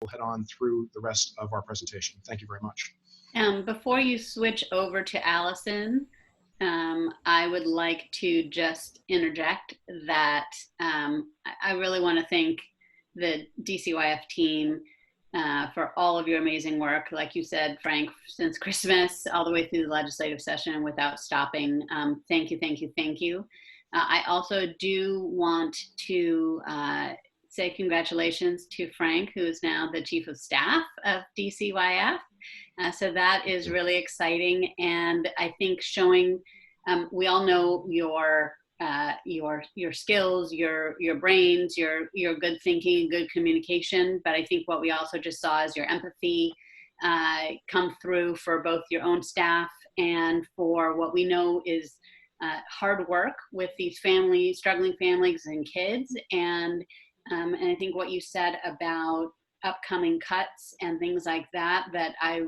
we'll head on through the rest of our presentation. Thank you very much. Before you switch over to Allison, I would like to just interject that I really want to thank the DCYF team for all of your amazing work. Like you said, Frank, since Christmas all the way through the legislative session without stopping. Thank you, thank you, thank you. I also do want to say congratulations to Frank, who is now the Chief of Staff of DCYF. So that is really exciting, and I think showing, we all know your skills, your brains, your good thinking, good communication, but I think what we also just saw is your empathy come through for both your own staff and for what we know is hard work with these families, struggling families and kids, and I think what you said about upcoming cuts and things like that, that I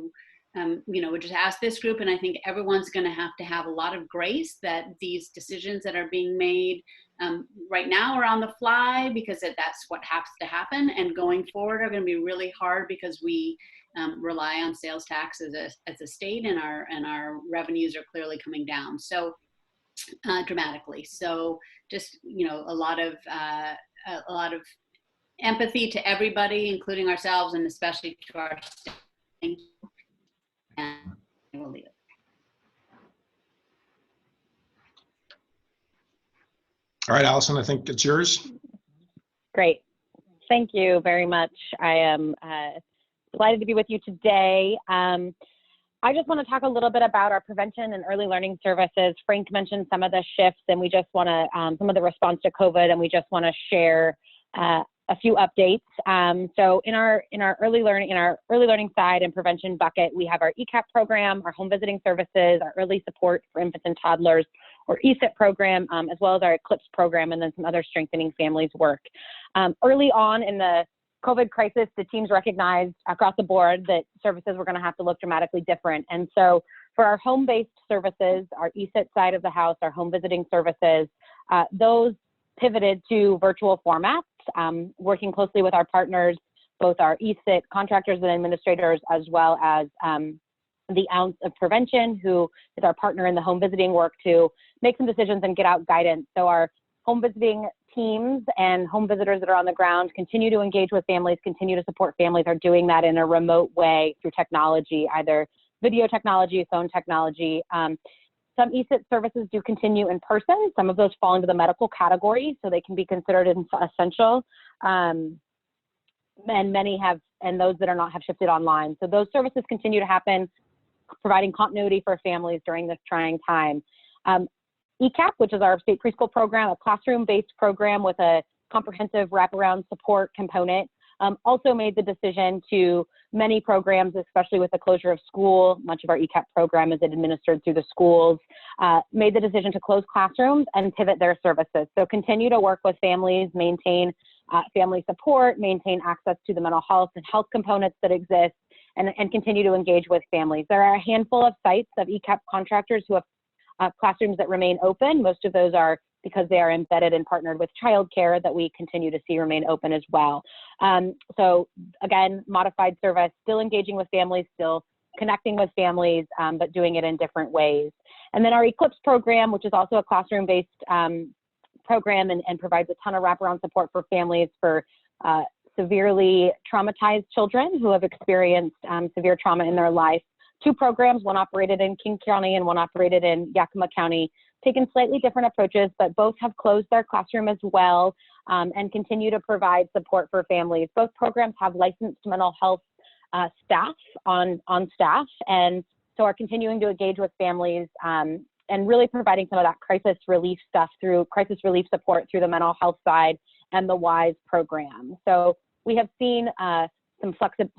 would just ask this group, and I think everyone's going to have a lot of grace that these decisions that are being made right now are on the fly, because that's what has to happen, and going forward are going to be really hard because we rely on sales tax as a state, and our revenues are clearly coming down so dramatically. So just a lot of empathy to everybody, including ourselves, and especially to our staff. Thank you. And we'll leave it. All right, Allison, I think it's yours. Great. Thank you very much. I am delighted to be with you today. I just want to talk a little bit about our prevention and early learning services. Frank mentioned some of the shifts, and we just want to, some of the response to COVID, and we just want to share a few updates. So in our early learning side and prevention bucket, we have our ECAP program, our home visiting services, our early support for infants and toddlers, or ESIT program, as well as our Eclipse program, and then some other strengthening families work. Early on in the COVID crisis, the teams recognized across the board that services were going to have to look dramatically different. And so for our home-based services, our ESIT side of the house, our home visiting services, those pivoted to virtual formats, working closely with our partners, both our ESIT contractors and administrators, as well as the Ounce of Prevention, who is our partner in the home visiting work, to make some decisions and get out guidance. So our home visiting teams and home visitors that are on the ground continue to engage with families, continue to support families, are doing that in a remote way through technology, either video technology, phone technology. Some ESIT services do continue in person. Some of those fall into the medical category, so they can be considered essential. And many have, and those that are not, have shifted online. So those services continue to happen, providing continuity for families during this trying time. ECAP, which is our state preschool program, a classroom-based program with a comprehensive wraparound support component, also made the decision to, many programs, especially with the closure of school, much of our ECAP program is administered through the schools, made the decision to close classrooms and pivot their services. So continue to work with families, maintain family support, maintain access to the mental health and health components that exist, and continue to engage with families. There are a handful of sites of ECAP contractors who have classrooms that remain open. Most of those are because they are embedded and partnered with childcare that we continue to see remain open as well. So again, modified service, still engaging with families, still connecting with families, but doing it in different ways. And then our Eclipse program, which is also a classroom-based program and provides a ton of wraparound support for families for severely traumatized children who have experienced severe trauma in their life. Two programs, one operated in King County and one operated in Yakima County, taken slightly different approaches, but both have closed their classroom as well, and continue to provide support for families. Both programs have licensed mental health staff on staff, and so are continuing to engage with families and really providing some of that crisis relief stuff through crisis relief support through the mental health side and the WISE program. So we have seen a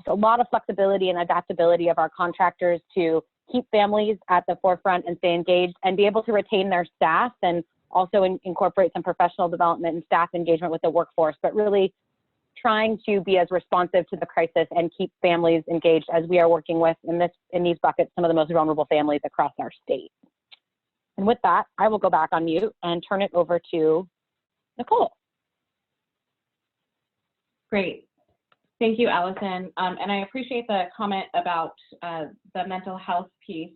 lot of flexibility and adaptability of our contractors to keep families at the forefront and stay engaged and be able to retain their staff, and also incorporate some professional development and staff engagement with the workforce, but really trying to be as responsive to the crisis and keep families engaged as we are working with, in these buckets, some of the most vulnerable families across our state. And with that, I will go back on mute and turn it over to Nicole. Great. Thank you, Allison. And I appreciate the comment about the mental health piece.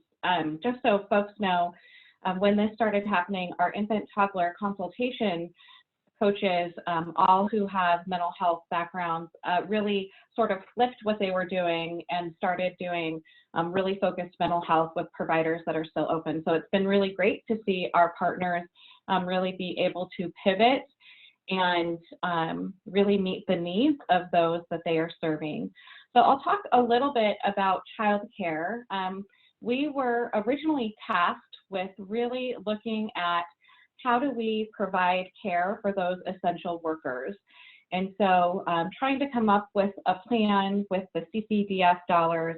Just so folks know, when this started happening, our infant toddler consultation coaches, all who have mental health backgrounds, really sort of flipped what they were doing and started doing really focused mental health with providers that are still open. So it's been really great to see our partners really be able to pivot and really meet the needs of those that they are serving. So I'll talk a little bit about childcare. We were originally tasked with really looking at how do we provide care for those essential workers. And so trying to come up with a plan with the CCDF dollars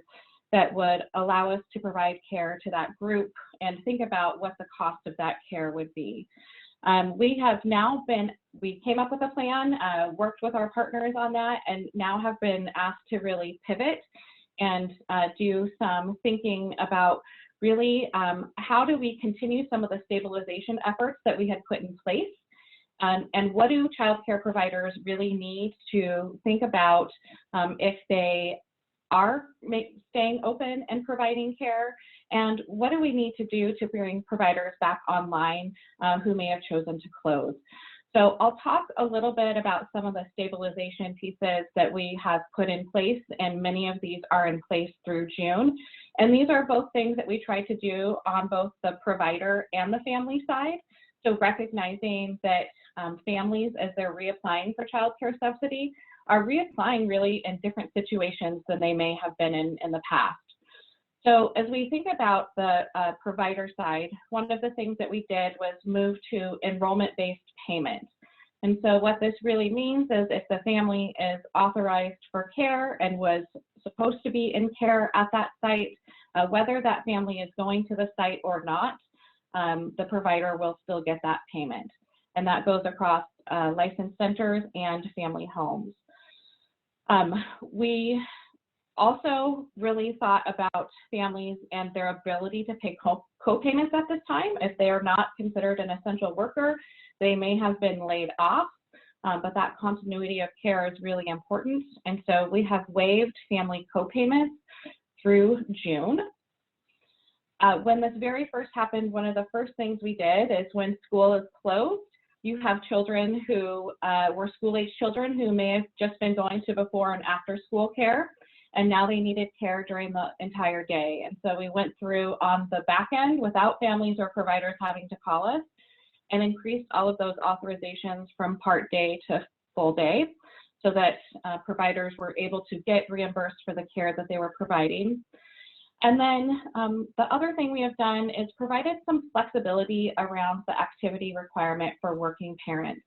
that would allow us to provide care to that group and think about what the cost of that care would be. We came up with a plan, worked with our partners on that, and now have been asked to really pivot and do some thinking about really how do we continue some of the stabilization efforts that we had put in place, and what do child care providers really need to think about if they are staying open and providing care, and what do we need to do to bring providers back online who may have chosen to close. So I'll talk a little bit about some of the stabilization pieces that we have put in place, and many of these are in place through June. And these are both things that we try to do on both the provider and the family side. So recognizing that families, as they're reapplying for child care subsidy, are reapplying really in different situations than they may have been in the past. So as we think about the provider side, one of the things that we did was move to enrollment-based payment. And so what this really means is if the family is authorized for care and was supposed to be in care at that site, whether that family is going to the site or not, the provider will still get that payment. And that goes across licensed centers and family homes. We also really thought about families and their ability to pay co-payments at this time. If they are not considered an essential worker, they may have been laid off, but that continuity of care is really important. And so we have waived family co-payments through June. When this very first happened, one of the first things we did is when school is closed, you have children who were school-age children who may have just been going to before and after school care, and now they needed care during the entire day. And so we went through on the back end without families or providers having to call us and increased all of those authorizations from part day to full day so that providers were able to get reimbursed for the care that they were providing. And then the other thing we have done is provided some flexibility around the activity requirement for working parents.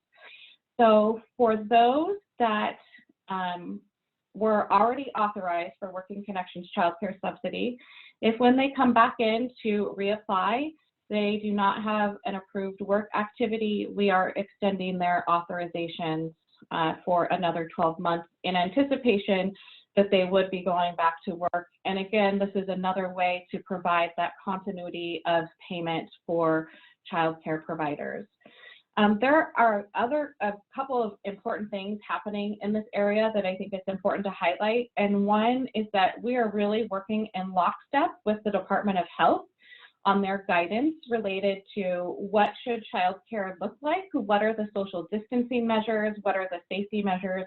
So for those that were already authorized for Working Connections Child Care Subsidy, if when they come back in to reapply, they do not have an approved work activity, we are extending their authorizations for another 12 months in anticipation that they would be going back to work. And again, this is another way to provide that continuity of payment for child care providers. There are a couple of important things happening in this area that I think it's important to highlight. And one is that we are really working in lockstep with the Department of Health on their guidance related to what should child care look like, what are the social distancing measures, what are the safety measures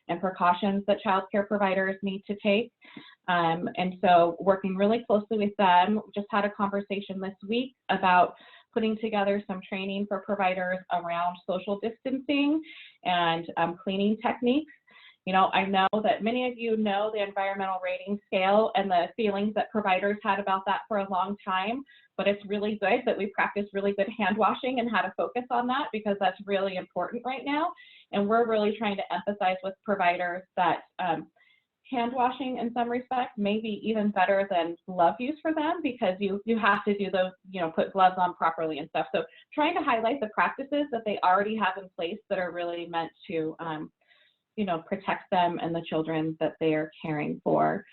and precautions that child care providers need to take. And so working really closely with them, just had a conversation this week about putting together some training for providers around social distancing and cleaning techniques. You know, I know that many of you know the environmental rating scale and the feelings that providers had about that for a long time, but it's really good that we practice really good hand washing and how to focus on that because that's really important right now. And we're really trying to emphasize with providers that hand washing in some respects may be even better than glove use for them because you have to do those, put gloves on properly and stuff. So trying to highlight the practices that they already have in place that are really meant to protect them and the children that they are caring for.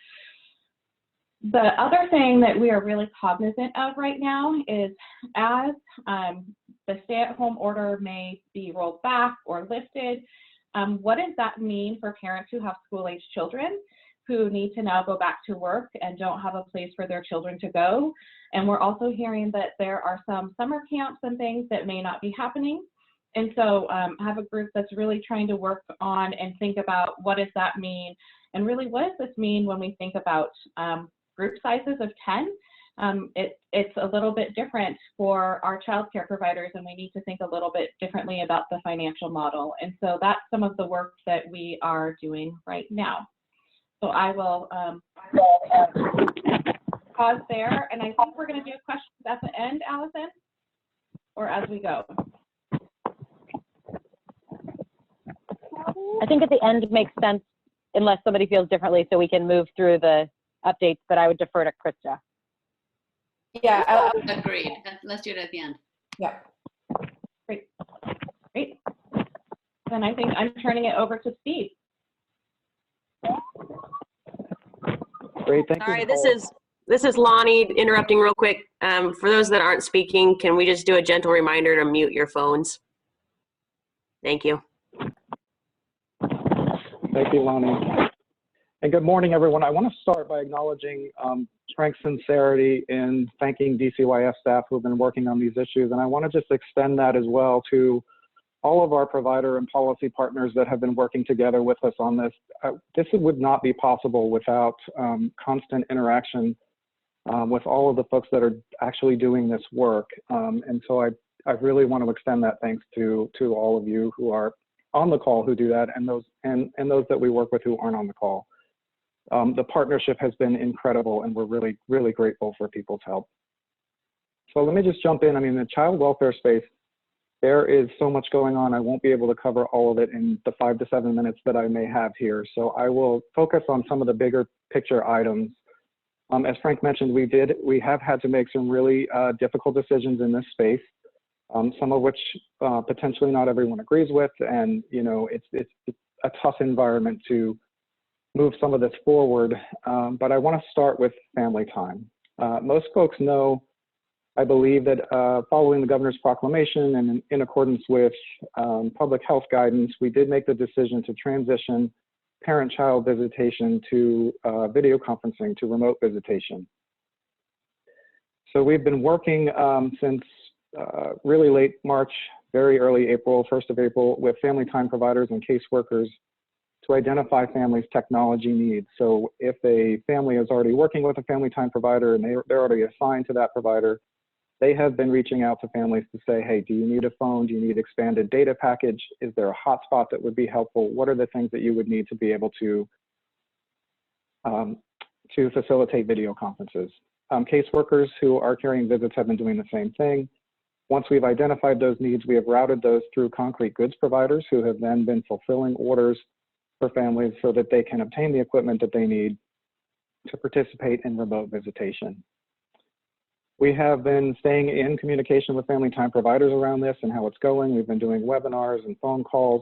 The other thing that we are really cognizant of right now is as the stay-at-home order may be rolled back or lifted, What does that mean for parents who have school-age children who need to now go back to work and don't have a place for their children to go? And we're also hearing that there are some summer camps and things that may not be happening. And so I have a group that's really trying to work on and think about what does that mean? And really, what does this mean when we think about group sizes of 10? It's a little bit different for our childcare providers, and we need to think a little bit differently about the financial model. And so that's some of the work that we are doing right now. So I will pause there, and I think we're going to do questions at the end, Allison, or as we go. I think at the end makes sense unless somebody feels differently, so we can move through the updates, but I would defer to Krista. Yeah, Agreed. Let's do it at the end. Yeah. Great. Great. Then I think I'm turning it over to Steve. Great, thank you. Sorry, this is Lonnie interrupting real quick. For those that aren't speaking, can we just do a gentle reminder to mute your phones? Thank you. Thank you, Lonnie. And good morning, everyone. I want to start by acknowledging Frank's sincerity in thanking DCYF staff who have been working on these issues. And I want to just extend that as well to all of our provider and policy partners that have been working together with us on this. This would not be possible without constant interaction with all of the folks that are actually doing this work. And so I really want to extend that thanks to all of you who are on the call who do that, and those that we work with who aren't on the call. The partnership has been incredible, and we're really, really grateful for people's help. So let me just jump in. I mean, the child welfare space, there is so much going on. I won't be able to cover all of it in the 5 to 7 minutes that I may have here. So I will focus on some of the bigger picture items. As Frank mentioned, we have had to make some really difficult decisions in this space, some of which potentially not everyone agrees with. And, you know, it's a tough environment to move some of this forward, but I want to start with family time. Most folks know, I believe, that following the governor's proclamation and in accordance with public health guidance, we did make the decision to transition parent-child visitation to video conferencing, to remote visitation. So we've been working since really late March, very early April, 1st of April, with family time providers and caseworkers to identify families' technology needs. So if a family is already working with a family time provider and they're already assigned to that provider, they have been reaching out to families to say, hey, do you need a phone? Do you need expanded data package? Is there a hotspot that would be helpful? What are the things that you would need to be able to facilitate video conferences? Caseworkers who are carrying visits have been doing the same thing. Once we've identified those needs, we have routed those through concrete goods providers who have then been fulfilling orders for families so that they can obtain the equipment that they need to participate in remote visitation. We have been staying in communication with family time providers around this and how it's going. We've been doing webinars and phone calls.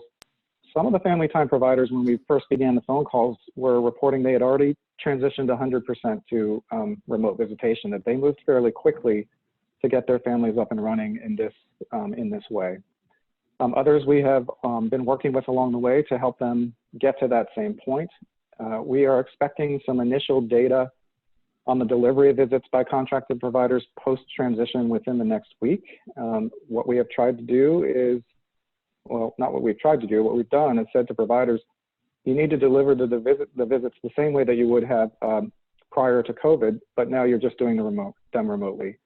Some of the family time providers, when we first began the phone calls, were reporting they had already transitioned 100% to remote visitation, that they moved fairly quickly to get their families up and running in this way. Others we have been working with along the way to help them get to that same point. We are expecting some initial data on the delivery of visits by contracted providers post-transition within the next week. What we have tried to do is, well, not what we've tried to do, what we've done is said to providers, you need to deliver the visits the same way that you would have prior to COVID, but now you're just doing them remotely.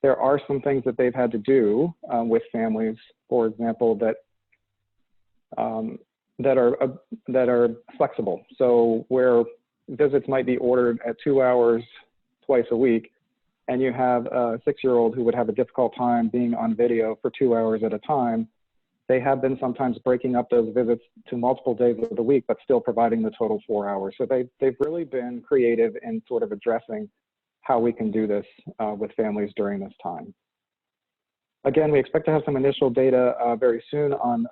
There are some things that they've had to do with families, for example, that are flexible. So where visits might be ordered at 2 hours twice a week, and you have a 6-year-old who would have a difficult time being on video for 2 hours at a time, they have been sometimes breaking up those visits to multiple days of the week, but still providing the total 4 hours. So they've really been creative in sort of addressing how we can do this with families during this time. Again, we expect to have some initial data very soon on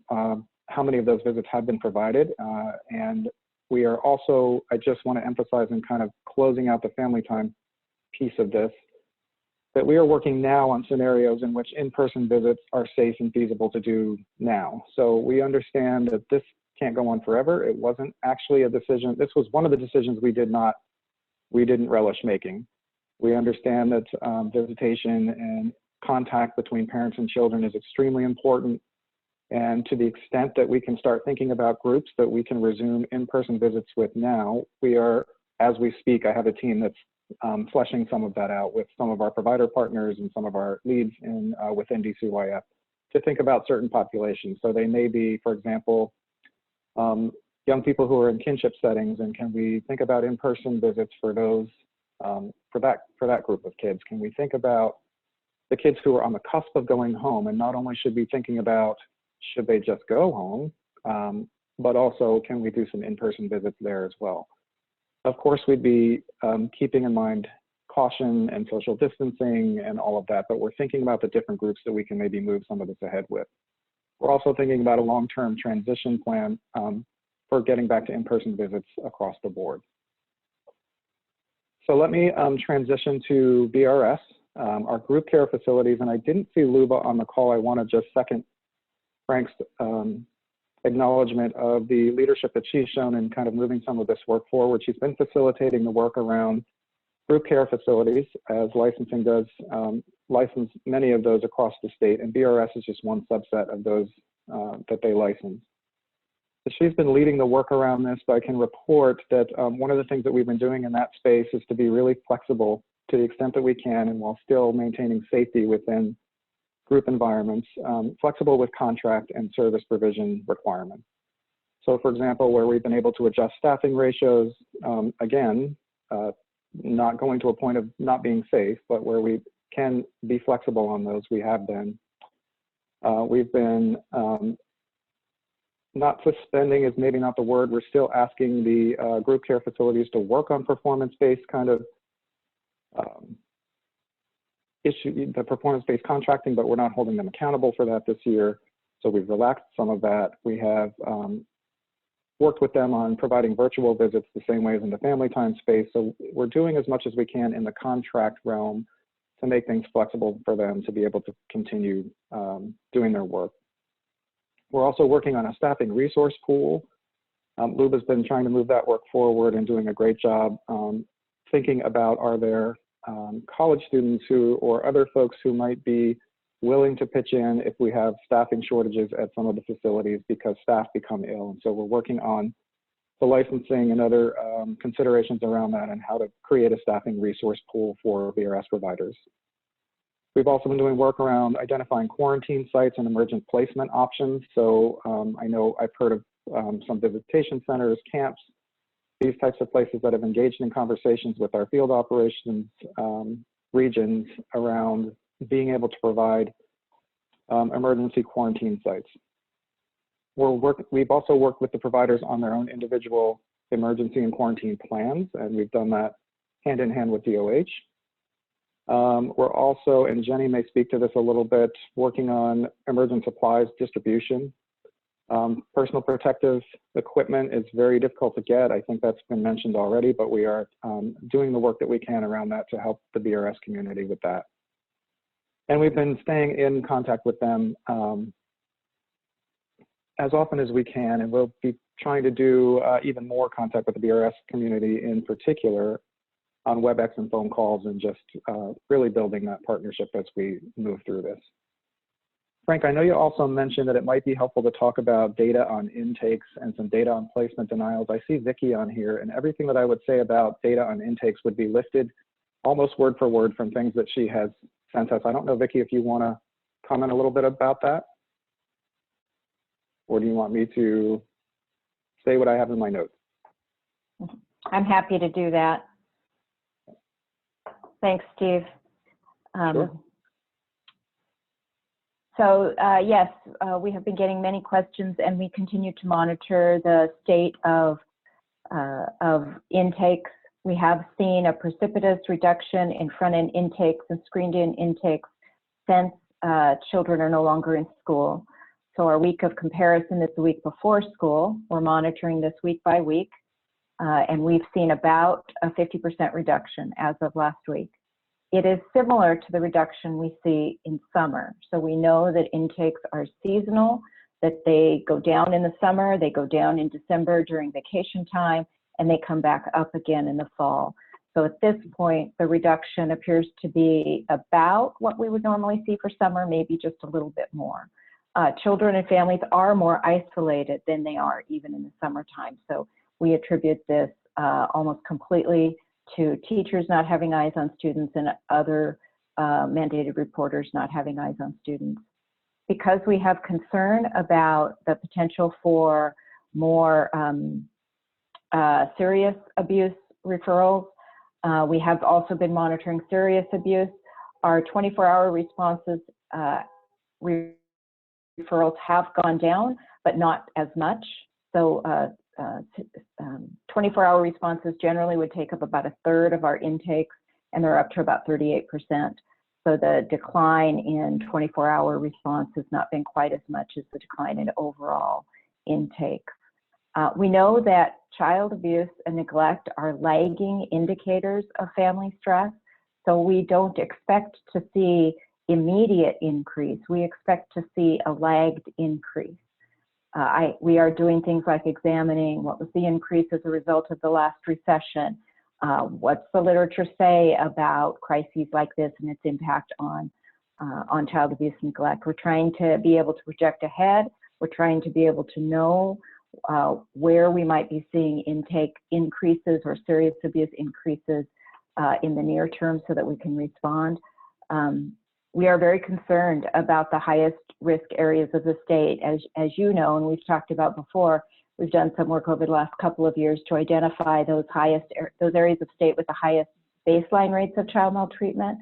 how many of those visits have been provided. And we are also, I just want to emphasize in kind of closing out the family time piece of this, that we are working now on scenarios in which in-person visits are safe and feasible to do now. So we understand that this can't go on forever. It wasn't actually a decision. This was one of the decisions we didn't relish making. We understand that visitation and contact between parents and children is extremely important. And to the extent that we can start thinking about groups that we can resume in-person visits with now, we are, as we speak, I have a team that's fleshing some of that out with some of our provider partners and some of our leads within DCYF to think about certain populations. So they may be, for example, young people who are in kinship settings, and can we think about in-person visits for those, for that group of kids? Can we think about the kids who are on the cusp of going home, and not only should we be thinking about should they just go home, but also can we do some in-person visits there as well? Of course, we'd be keeping in mind caution and social distancing and all of that, but we're thinking about the different groups that we can maybe move some of this ahead with. We're also thinking about a long-term transition plan for getting back to in-person visits across the board. So let me transition to BRS, our group care facilities, and I didn't see Luba on the call. I want to just second Frank's acknowledgement of the leadership that she's shown in kind of moving some of this work forward. She's been facilitating the work around group care facilities, as licensing does license many of those across the state, and BRS is just one subset of those that they license. So she's been leading the work around this, but I can report that one of the things that we've been doing in that space is to be really flexible to the extent that we can, and while still maintaining safety within group environments, flexible with contract and service provision requirements. So for example, where we've been able to adjust staffing ratios, again, not going to a point of not being safe, but where we can be flexible on those, we have been. We've been, not suspending is maybe not the word, we're still asking the group care facilities to work on performance-based kind of the performance-based contracting, but we're not holding them accountable for that this year. So we've relaxed some of that. We have worked with them on providing virtual visits the same way as in the family time space. So we're doing as much as we can in the contract realm to make things flexible for them to be able to continue doing their work. We're also working on a staffing resource pool. Luba's been trying to move that work forward and doing a great job thinking about, are there college students or other folks who might be willing to pitch in if we have staffing shortages at some of the facilities because staff become ill. And so we're working on the licensing and other considerations around that and how to create a staffing resource pool for BRS providers. We've also been doing work around identifying quarantine sites and emergent placement options. So I know I've heard of some visitation centers, camps, these types of places that have engaged in conversations with our field operations regions around being able to provide emergency quarantine sites. We've also worked with the providers on their own individual emergency and quarantine plans, and we've done that hand in hand with DOH. We're also, and Jenny may speak to this a little bit, working on emergent supplies distribution. Personal protective equipment is very difficult to get. I think that's been mentioned already, but we are doing the work that we can around that to help the BRS community with that. And we've been staying in contact with them as often as we can, and we'll be trying to do even more contact with the BRS community in particular on WebEx and phone calls, and just really building that partnership as we move through this. Frank, I know you also mentioned that it might be helpful to talk about data on intakes and some data on placement denials. I see Vicki on here, and everything that I would say about data on intakes would be lifted almost word for word from things that she has sent us. I don't know, Vicki, if you want to comment a little bit about that, or do you want me to say what I have in my notes? I'm happy to do that. Thanks, Steve. Sure. So yes, we have been getting many questions, and we continue to monitor the state of intakes. We have seen a precipitous reduction in front-end intakes and screened-in intakes since children are no longer in school. So our week of comparison is the week before school. We're monitoring this week by week, and we've seen about a 50% reduction as of last week. it is similar to the reduction we see in summer. So we know that intakes are seasonal, that they go down in the summer, they go down in December during vacation time, and they come back up again in the fall. So at this point, the reduction appears to be about what we would normally see for summer, maybe just a little bit more. Children and families are more isolated than they are even in the summertime. So we attribute this almost completely to teachers not having eyes on students and other mandated reporters not having eyes on students. Because we have concern about the potential for more serious abuse referrals, we have also been monitoring serious abuse. Our 24-hour responses referrals have gone down, but not as much. So 24-hour responses generally would take up about 1/3 of our intakes, and they're up to about 38%. So the decline in 24-hour response has not been quite as much as the decline in overall intake. We know that child abuse and neglect are lagging indicators of family stress, so we don't expect to see immediate increase. We expect to see a lagged increase. We are doing things like examining what was the increase as a result of the last recession. What's the literature say about crises like this and its impact on child abuse and neglect? We're trying to be able to project ahead. We're trying to be able to know where we might be seeing intake increases or serious abuse increases in the near term so that we can respond. We are very concerned about the highest risk areas of the state. As you know, and we've talked about before, we've done some work over the last couple of years to identify those areas of state with the highest baseline rates of child maltreatment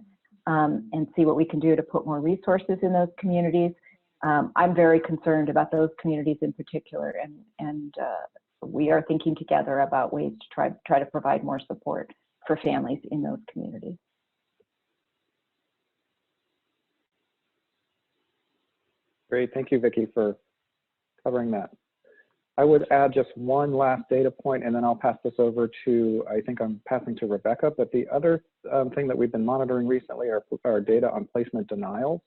and see what we can do to put more resources in those communities. I'm very concerned about those communities in particular, and we are thinking together about ways to try to provide more support for families in those communities. Great, thank you, Vicki, for covering that. I would add just one last data point, and then I'll pass this over to, I think I'm passing to Rebecca, but the other thing that we've been monitoring recently are data on placement denials.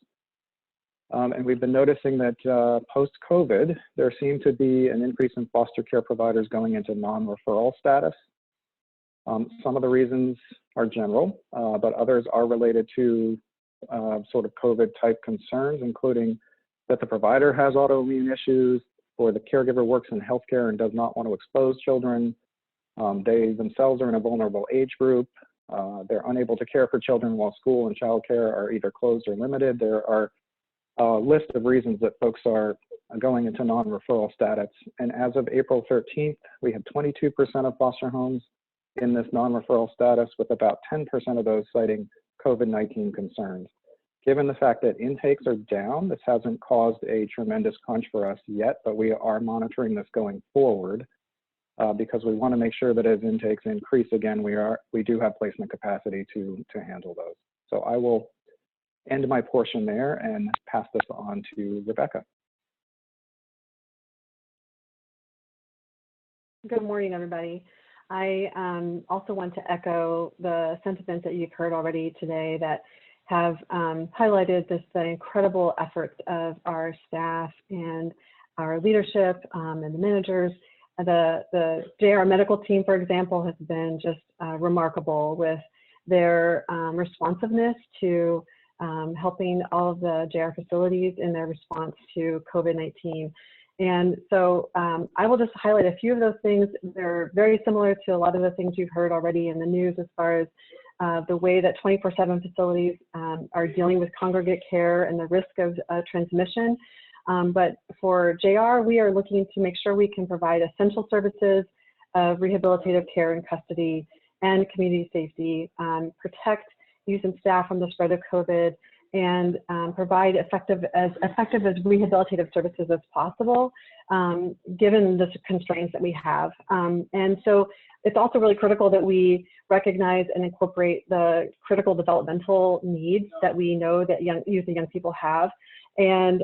And we've been noticing that post-COVID, there seemed to be an increase in foster care providers going into non-referral status. Some of the reasons are general, but others are related to sort of COVID-type concerns, including that the provider has autoimmune issues, or the caregiver works in healthcare and does not want to expose children. They themselves are in a vulnerable age group. They're unable to care for children while school and childcare are either closed or limited. There are a list of reasons that folks are going into non-referral status. And as of April 13th, we had 22% of foster homes in this non-referral status, with about 10% of those citing COVID-19 concerns. Given the fact that intakes are down, this hasn't caused a tremendous crunch for us yet, but we are monitoring this going forward because we want to make sure that as intakes increase again, we do have placement capacity to handle those. So I will end my portion there and pass this on to Rebecca. Good morning, everybody. I also want to echo the sentiments that you've heard already today that have highlighted the incredible efforts of our staff and our leadership and the managers. The JR medical team, for example, has been just remarkable with their responsiveness to helping all of the JR facilities in their response to COVID-19. And so I will just highlight a few of those things. They're very similar to a lot of the things you've heard already in the news as far as the way that 24/7 facilities are dealing with congregate care and the risk of transmission. But for JR, we are looking to make sure we can provide essential services of rehabilitative care and custody and community safety, protect youth and staff from the spread of COVID, and provide effective as rehabilitative services as possible, given the constraints that we have. And so it's also really critical that we recognize and incorporate the critical developmental needs that we know that youth and young people have. And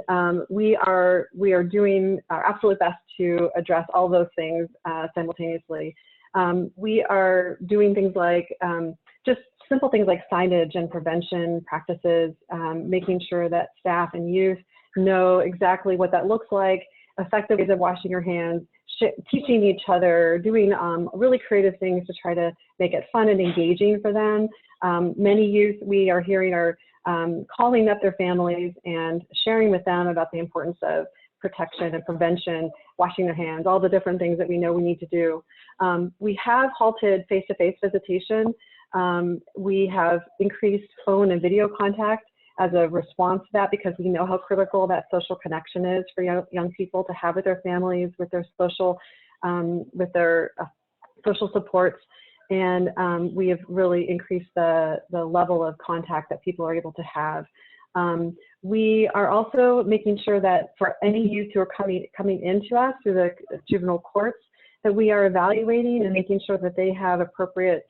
we are doing our absolute best to address all those things simultaneously. We are doing things like just simple things like signage and prevention practices, making sure that staff and youth know exactly what that looks like, effective ways of washing your hands, teaching each other, doing really creative things to try to make it fun and engaging for them. Many youth we are hearing are calling up their families and sharing with them about the importance of protection and prevention, washing their hands, all the different things that we know we need to do. We have halted face-to-face visitation. We have increased phone and video contact as a response to that, because we know how critical that social connection is for young people to have with their families, with their social supports. And we have really increased the level of contact that people are able to have. We are also making sure that for any youth who are coming into us through the juvenile courts, that we are evaluating and making sure that they have appropriate,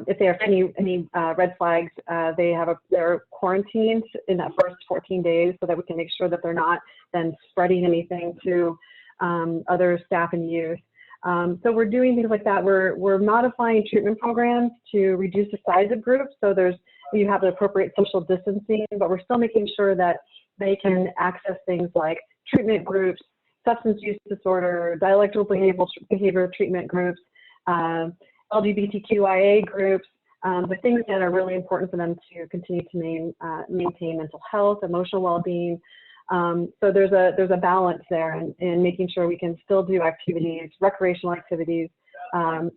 if they have any red flags, they're quarantined in that first 14 days so that we can make sure that they're not then spreading anything to other staff and youth. So we're doing things like that. We're modifying treatment programs to reduce the size of groups. So you have the appropriate social distancing, but we're still making sure that they can access things like treatment groups, substance use disorder, dialectical behavior treatment groups, LGBTQIA groups, the things that are really important for them to continue to maintain mental health, emotional well-being. So there's a balance there in making sure we can still do activities, recreational activities, on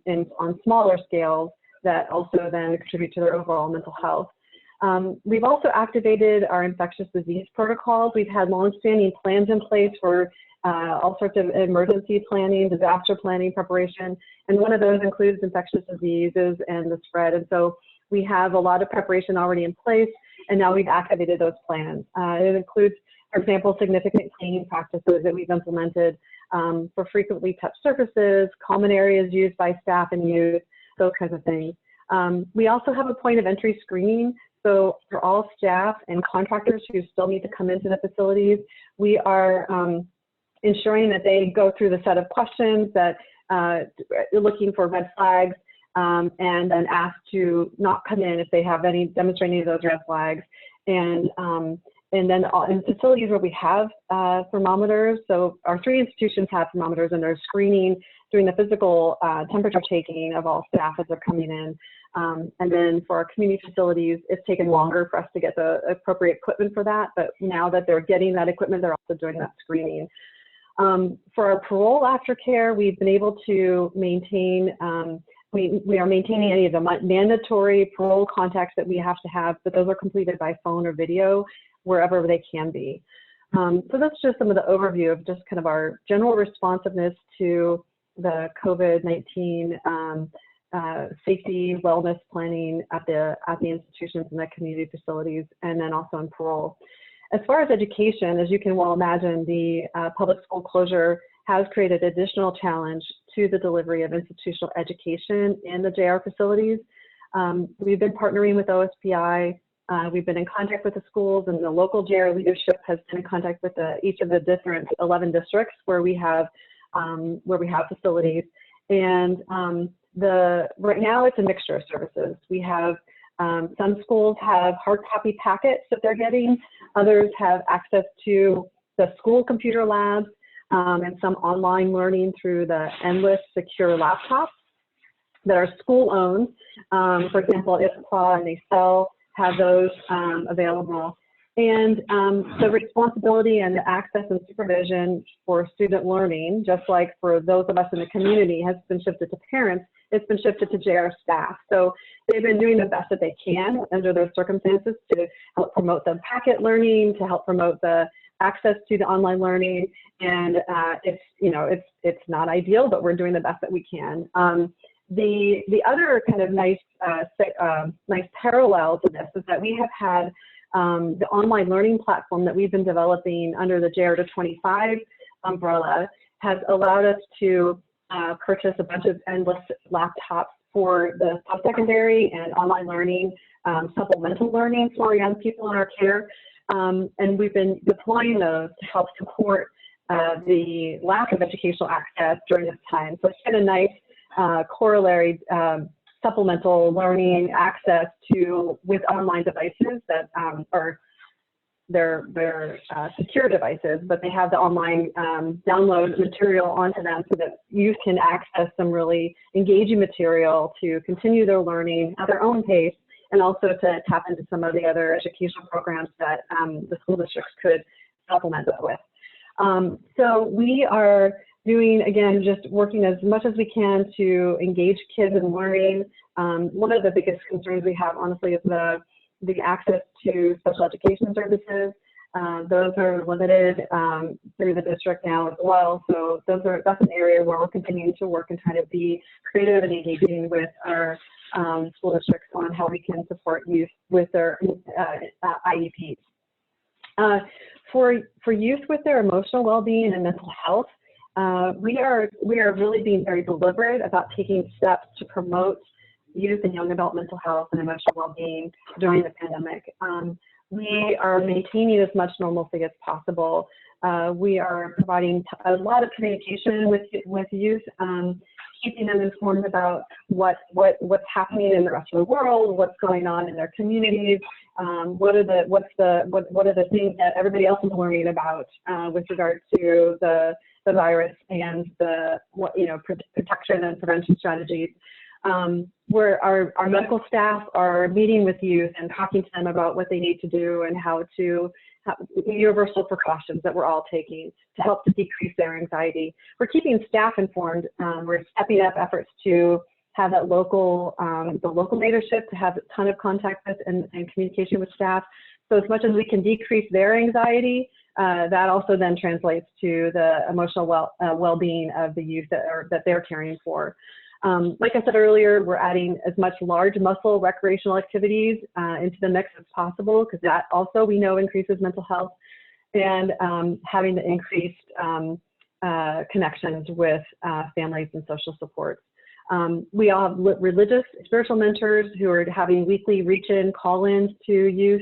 smaller scales that also then contribute to their overall mental health. We've also activated our infectious disease protocols. We've had longstanding plans in place for all sorts of emergency planning, disaster planning, preparation, and one of those includes infectious diseases and the spread. And so we have a lot of preparation already in place, and now we've activated those plans. It includes, for example, significant cleaning practices that we've implemented for frequently touched surfaces, common areas used by staff and youth, those kinds of things. We also have a point of entry screening. So for all staff and contractors who still need to come into the facilities, we are ensuring that they go through the set of questions that looking for red flags, and then asked to not come in if they have demonstrating those red flags. And then in facilities where we have thermometers, so our 3 institutions have thermometers, and they're screening, doing the physical temperature taking of all staff as they're coming in. And then for our community facilities, it's taken longer for us to get the appropriate equipment for that, but now that they're getting that equipment, they're also doing that screening. For our parole aftercare, we've been able to maintain, we are maintaining any of the mandatory parole contacts that we have to have, but those are completed by phone or video wherever they can be. So that's just some of the overview of just kind of our general responsiveness to the COVID-19 safety, wellness planning at the institutions and the community facilities, and then also in parole. As far as education, as you can well imagine, the public school closure has created additional challenge to the delivery of institutional education in the JR facilities. We've been partnering with OSPI. We've been in contact with the schools, and the local JR leadership has been in contact with each of the different 11 districts where we have facilities. And right now it's a mixture of services. We have some schools have hard copy packets that they're getting. Others have access to the school computer labs, and some online learning through the endless secure laptops that are school owned. For example, ISPA and ACEL have those available. And the responsibility and the access and supervision for student learning, just like for those of us in the community, has been shifted to parents. It's been shifted to JR staff. So they've been doing the best that they can under those circumstances to help promote the packet learning, to help promote the access to the online learning. And it's not ideal, but we're doing the best that we can. The other kind of nice parallel to this is that we have had the online learning platform that we've been developing under the JR to 25 umbrella has allowed us to purchase a bunch of endless laptops for the post-secondary and online learning, supplemental learning for young people in our care. And we've been deploying those to help support the lack of educational access during this time. So it's been a nice corollary supplemental learning access to with online devices that are they're secure devices, but they have the online download material onto them so that youth can access some really engaging material to continue their learning at their own pace, and also to tap into some of the other educational programs that the school districts could supplement it with. So we are doing, again, just working as much as we can to engage kids in learning. One of the biggest concerns we have, honestly, is the access to special education services. Those are limited through the district now as well. So that's an area where we're continuing to work and try to be creative and engaging with our school districts on how we can support youth with their IEPs. For youth with their emotional well-being and mental health, we are really being very deliberate about taking steps to promote youth and young adult mental health and emotional well-being during the pandemic. We are maintaining as much normalcy as possible. We are providing a lot of communication with youth, keeping them informed about what's happening in the rest of the world, what's going on in their communities, what are the things that everybody else is learning about with regard to the virus and the protection and prevention strategies. Where our medical staff are meeting with youth and talking to them about what they need to do and how to universal precautions that we're all taking to help to decrease their anxiety. We're keeping staff informed. We're stepping up efforts to have that the local leadership to have a ton of contact with and communication with staff. So as much as we can decrease their anxiety, that also then translates to the emotional well-being of the youth that they're caring for. Like I said earlier, we're adding as much large muscle recreational activities into the mix as possible, because that also we know increases mental health, and having the increased connections with families and social supports. We all have religious, spiritual mentors who are having weekly reach-in, call-ins to youth,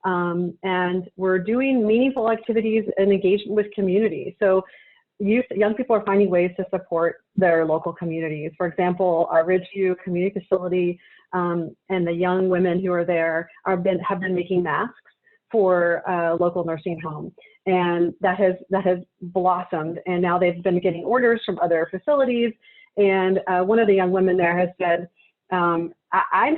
and we're doing meaningful activities and engagement with community. So young people are finding ways to support their local communities. For example, our Ridgeview community facility and the young women who are there have been making masks for a local nursing home, and that has blossomed. And now they've been getting orders from other facilities. And one of the young women there has said, "I'm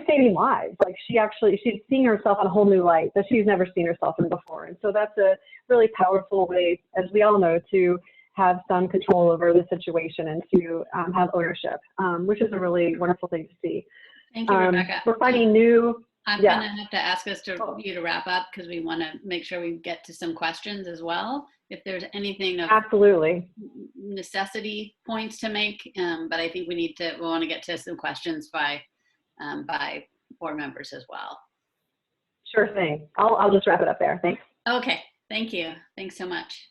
saving lives." Like she's seeing herself in a whole new light that she's never seen herself in before. And so that's a really powerful way, as we all know, to have some control over the situation and to have ownership, which is a really wonderful thing to see. Thank you, Rebecca. We're finding new. I'm going to have to ask us you to wrap up, because we want to make sure we get to some questions as well. If there's anything of absolutely necessity points to make, but I think we want to get to some questions by board members as well. Sure thing. I'll just wrap it up there. Thanks. Okay. Thank you. Thanks so much.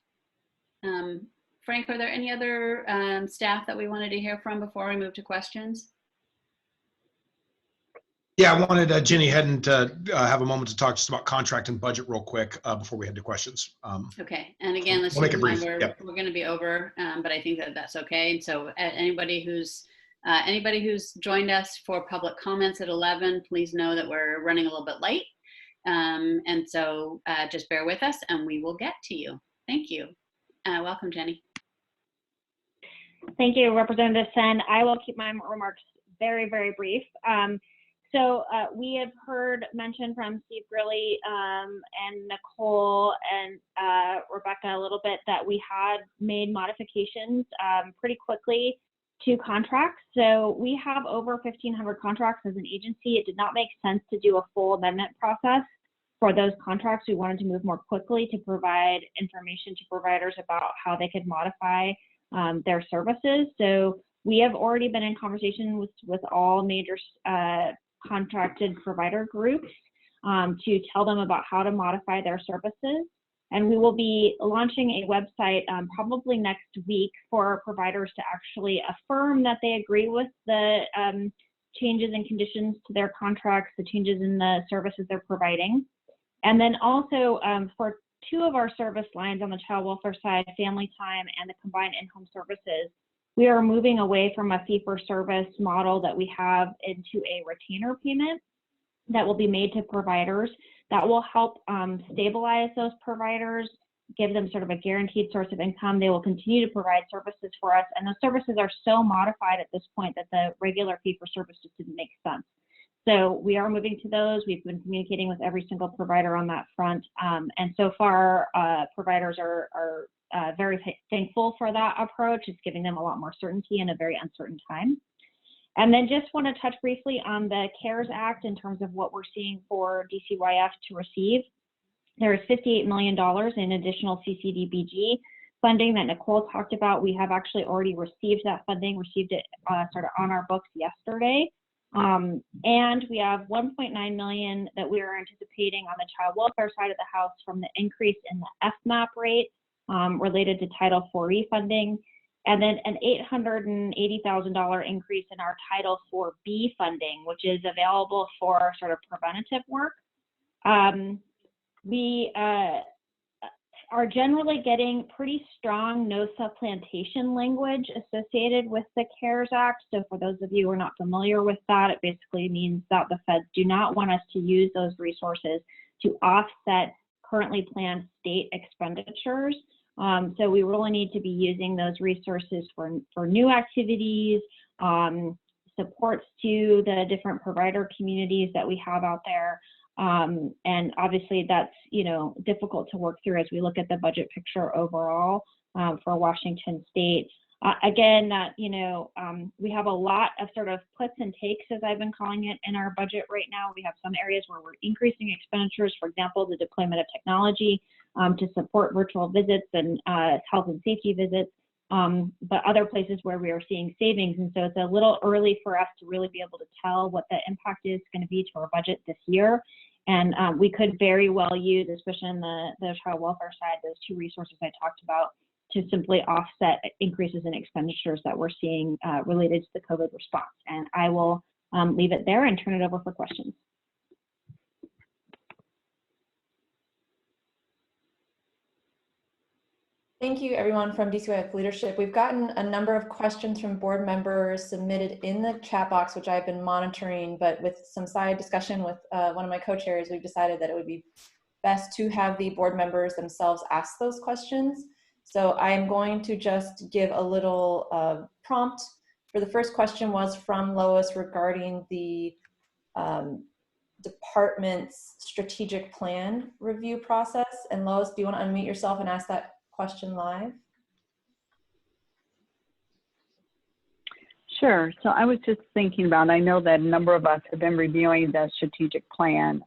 Frank, are there any other staff that we wanted to hear from before we move to questions? Yeah, I wanted Jenny Hedden to have a moment to talk just about contract and budget real quick before we head to questions. Okay, and again, let's we'll make it brief. We're going to be over, but I think that's okay. And so anybody who's joined us for public comments at 11, please know that we're running a little bit late. And so just bear with us and we will get to you. Thank you. Welcome, Jenny. Thank you, Representative Sen. I will keep my remarks very, very brief. So we have heard mention from Steve Grilly and Nicole and Rebecca a little bit that we had made modifications pretty quickly to contracts. So we have over 1,500 contracts as an agency. It did not make sense to do a full amendment process for those contracts. We wanted to move more quickly to provide information to providers about how they could modify their services. So we have already been in conversation with all major contracted provider groups to tell them about how to modify their services. And we will be launching a website probably next week for providers to actually affirm that they agree with the changes and conditions to their contracts, the changes in the services they're providing. And then also for two of our service lines on the child welfare side, family time and the combined in-home services, we are moving away from a fee-for-service model that we have into a retainer payment that will be made to providers. That will help stabilize those providers, give them sort of a guaranteed source of income. They will continue to provide services for us, and those services are so modified at this point that the regular fee-for-service just didn't make sense. So we are moving to those. We've been communicating with every single provider on that front, and so far providers are very thankful for that approach. It's giving them a lot more certainty in a very uncertain time. And then just want to touch briefly on the CARES Act in terms of what we're seeing for DCYF to receive. There is $58 million in additional CCDBG funding that Nicole talked about. We have actually already received that funding, received it sort of on our books yesterday. And we have $1.9 million that we are anticipating on the child welfare side of the house from the increase in the FMAP rate related to Title IV funding. And then an $880,000 increase in our Title IV-B funding, which is available for sort of preventative work. We are generally getting pretty strong no supplantation language associated with the CARES Act. So for those of you who are not familiar with that, it basically means that the feds do not want us to use those resources to offset currently planned state expenditures. So we really need to be using those resources for new activities, supports to the different provider communities that we have out there. And obviously that's, difficult to work through as we look at the budget picture overall for Washington State. Again, we have a lot of sort of puts and takes, as I've been calling it, in our budget right now. We have some areas where we're increasing expenditures, for example, the deployment of technology to support virtual visits and health and safety visits, but other places where we are seeing savings. And so it's a little early for us to really be able to tell what the impact is going to be to our budget this year. And we could very well use, especially on the child welfare side, those two resources I talked about to simply offset increases in expenditures that we're seeing related to the COVID response. And I will leave it there and turn it over for questions. Thank you, everyone from DCYF Leadership. We've gotten a number of questions from board members submitted in the chat box, which I've been monitoring, but with some side discussion with one of my co-chairs, we've decided that it would be best to have the board members themselves ask those questions. So I'm going to just give a little prompt. For the first question was from Lois regarding the department's strategic plan review process. And Lois, do you want to unmute yourself and ask that question live? Sure. So I was just thinking about, I know that a number of us have been reviewing the strategic plan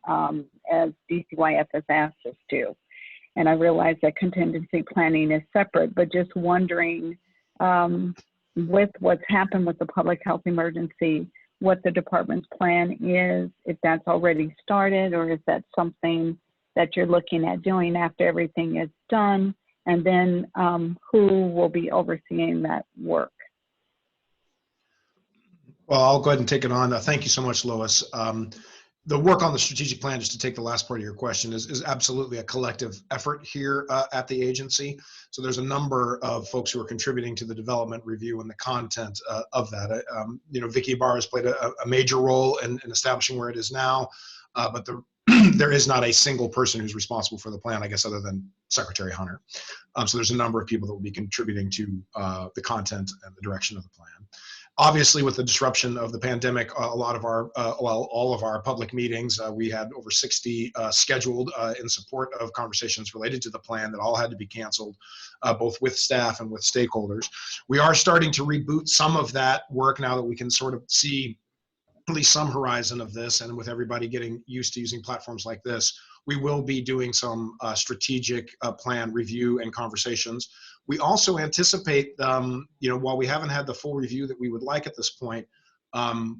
as DCYF has asked us to. And I realize that contingency planning is separate, but just wondering with what's happened with the public health emergency, what the department's plan is, if that's already started, or is that something that you're looking at doing after everything is done? And then who will be overseeing that work? Well, I'll go ahead and take it on. Thank you so much, Lois. The work on the strategic plan, just to take the last part of your question, is absolutely a collective effort here at the agency. So there's a number of folks who are contributing to the development, review, and the content of that. Vicki Barr has played a major role in establishing where it is now, but there is not a single person who's responsible for the plan, I guess, other than Secretary Hunter. So there's a number of people that will be contributing to the content and the direction of the plan. Obviously, with the disruption of the pandemic, a lot of our, all of our public meetings, we had over 60 scheduled in support of conversations related to the plan that all had to be canceled, both with staff and with stakeholders. We are starting to reboot some of that work now that we can sort of see at least some horizon of this, and with everybody getting used to using platforms like this, we will be doing some strategic plan review and conversations. We also anticipate, while we haven't had the full review that we would like at this point,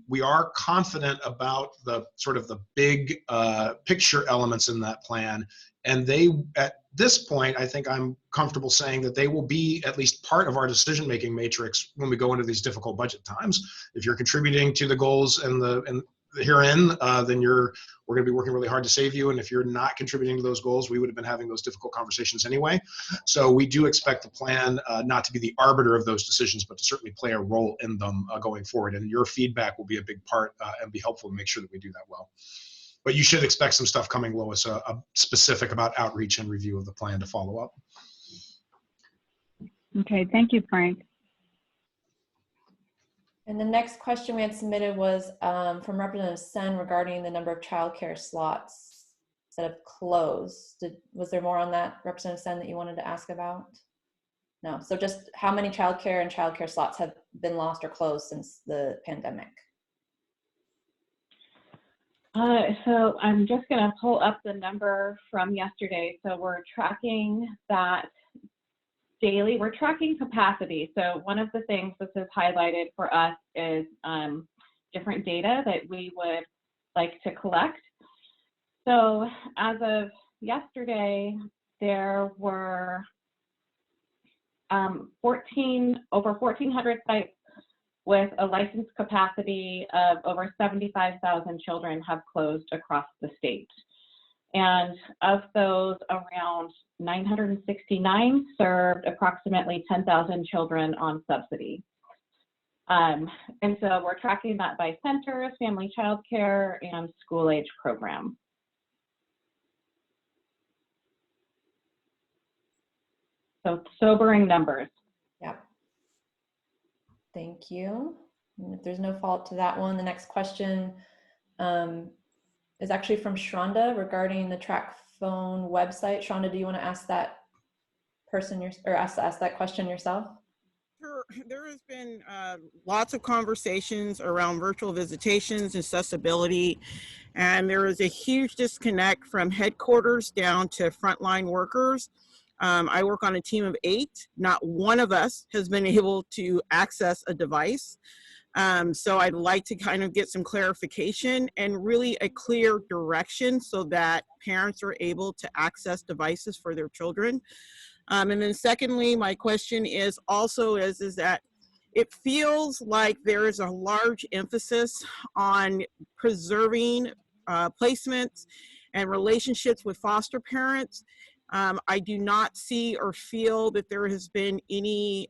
we are confident about the sort of the big picture elements in that plan. And they, at this point, I think I'm comfortable saying that they will be at least part of our decision-making matrix when we go into these difficult budget times. If you're contributing to the goals and herein, then we're going to be working really hard to save you. And if you're not contributing to those goals, we would have been having those difficult conversations anyway. So we do expect the plan not to be the arbiter of those decisions, but to certainly play a role in them going forward. And your feedback will be a big part and be helpful to make sure that we do that well. But you should expect some stuff coming, Lois, specific about outreach and review of the plan to follow up. Okay, thank you, Frank. And the next question we had submitted was from Representative Sen regarding the number of childcare slots that have closed. Was there more on that, Representative Sen, that you wanted to ask about? No, so just how many childcare and childcare slots have been lost or closed since the pandemic? So I'm just going to pull up the number from yesterday. So we're tracking that daily. We're tracking capacity. So one of the things this is highlighted for us is different data that we would like to collect. So as of yesterday, there were over 1,400 sites with a licensed capacity of over 75,000 children have closed across the state. And of those, around 969 served approximately 10,000 children on subsidy. And so we're tracking that by centers, family child care, and school age program. So sobering numbers. Yeah. Thank you. And if there's no follow-up to that one, the next question is actually from Shonda regarding the track phone website. Shonda, do you want to ask that person ask that question yourself? Sure. There has been lots of conversations around virtual visitations, accessibility, and there is a huge disconnect from headquarters down to frontline workers. I work on a team of 8. Not one of us has been able to access a device. So I'd like to kind of get some clarification and really a clear direction so that parents are able to access devices for their children. And then secondly, my question is also is that it feels like there is a large emphasis on preserving placements and relationships with foster parents. I do not see or feel that there has been any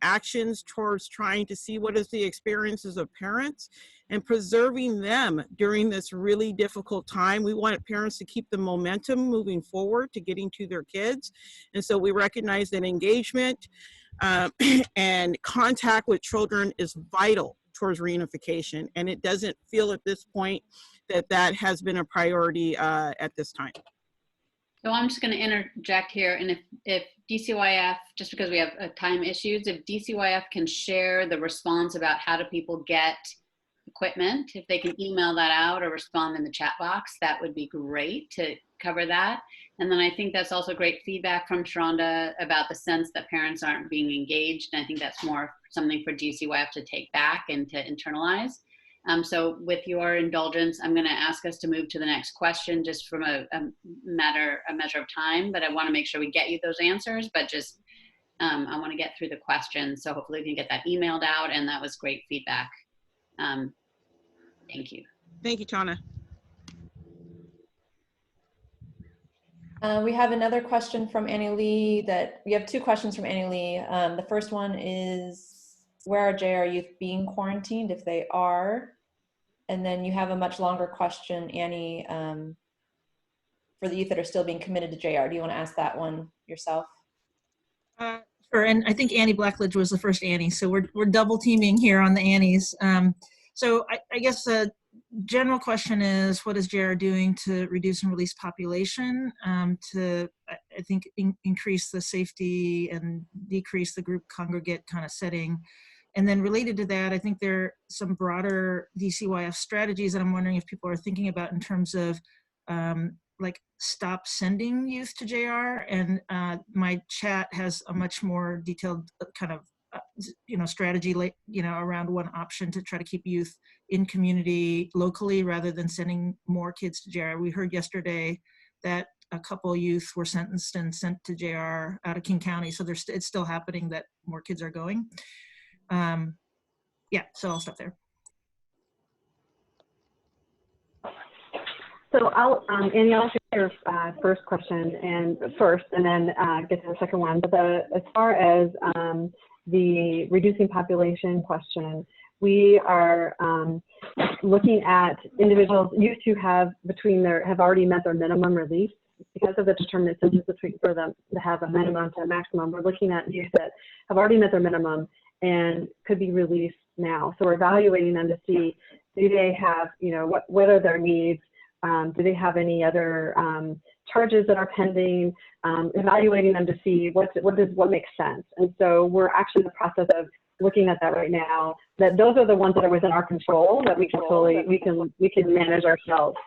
actions towards trying to see what is the experiences of parents and preserving them during this really difficult time. We want parents to keep the momentum moving forward to getting to their kids. And so we recognize that engagement and contact with children is vital towards reunification. And it doesn't feel at this point that that has been a priority at this time. So I'm just going to interject here, and if DCYF, just because we have time issues, if DCYF can share the response about how do people get equipment, if they can email that out or respond in the chat box, that would be great to cover that. And then I think that's also great feedback from Sharonda about the sense that parents aren't being engaged, and I think that's more something for DCYF to take back and to internalize. So with your indulgence, I'm going to ask us to move to the next question just from a measure of time, but I want to make sure we get you those answers, but just I want to get through the questions. So hopefully we can get that emailed out, and that was great feedback. Thank you. Thank you, Tana. We have another question from Annie Lee we have 2 questions from Annie Lee. The first one is, where are JR youth being quarantined if they are? And then you have a much longer question, Annie, for the youth that are still being committed to JR. Do you want to ask that one yourself? Sure, and I think Annie Blackledge was the first Annie, so we're double teaming here on the Annies. So I guess the general question is, what is JR doing to reduce and release population to, I think, increase the safety and decrease the group congregate kind of setting? And then related to that, I think there are some broader DCYF strategies that I'm wondering if people are thinking about in terms of like stop sending youth to JR. And my chat has a much more detailed kind of strategy, around one option to try to keep youth in community locally rather than sending more kids to JR. We heard yesterday that a couple youth were sentenced and sent to JR out of King County. So it's still happening that more kids are going. Yeah, so I'll stop there. So Annie, I'll answer your first question and then get to the second one. But as far as the reducing population question, we are looking at individuals, youth who have already met their minimum release. Because of the determinate sentence for them to have a minimum to a maximum, we're looking at youth that have already met their minimum and could be released now. So we're evaluating them to see, do they have, what are their needs? Do they have any other charges that are pending? Evaluating them to see what makes sense. And so we're actually in the process of looking at that right now. That those are the ones that are within our control that we can manage ourselves.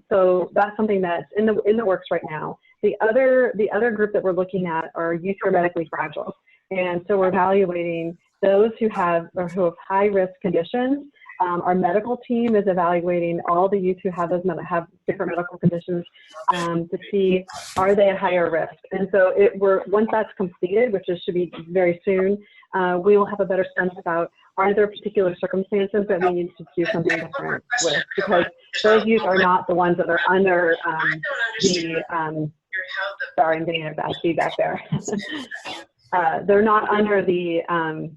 So that's something that's in the works right now. The other group that we're looking at are youth who are medically fragile, and so we're evaluating those who have high risk conditions. Our medical team is evaluating all the youth who have different medical conditions to see, are they at higher risk. And so once that's completed, which should be very soon, we will have a better sense about, are there particular circumstances that we need to do something different with, because those youth are not the ones that are under sorry, I'm getting a bad feedback there. They're not under they have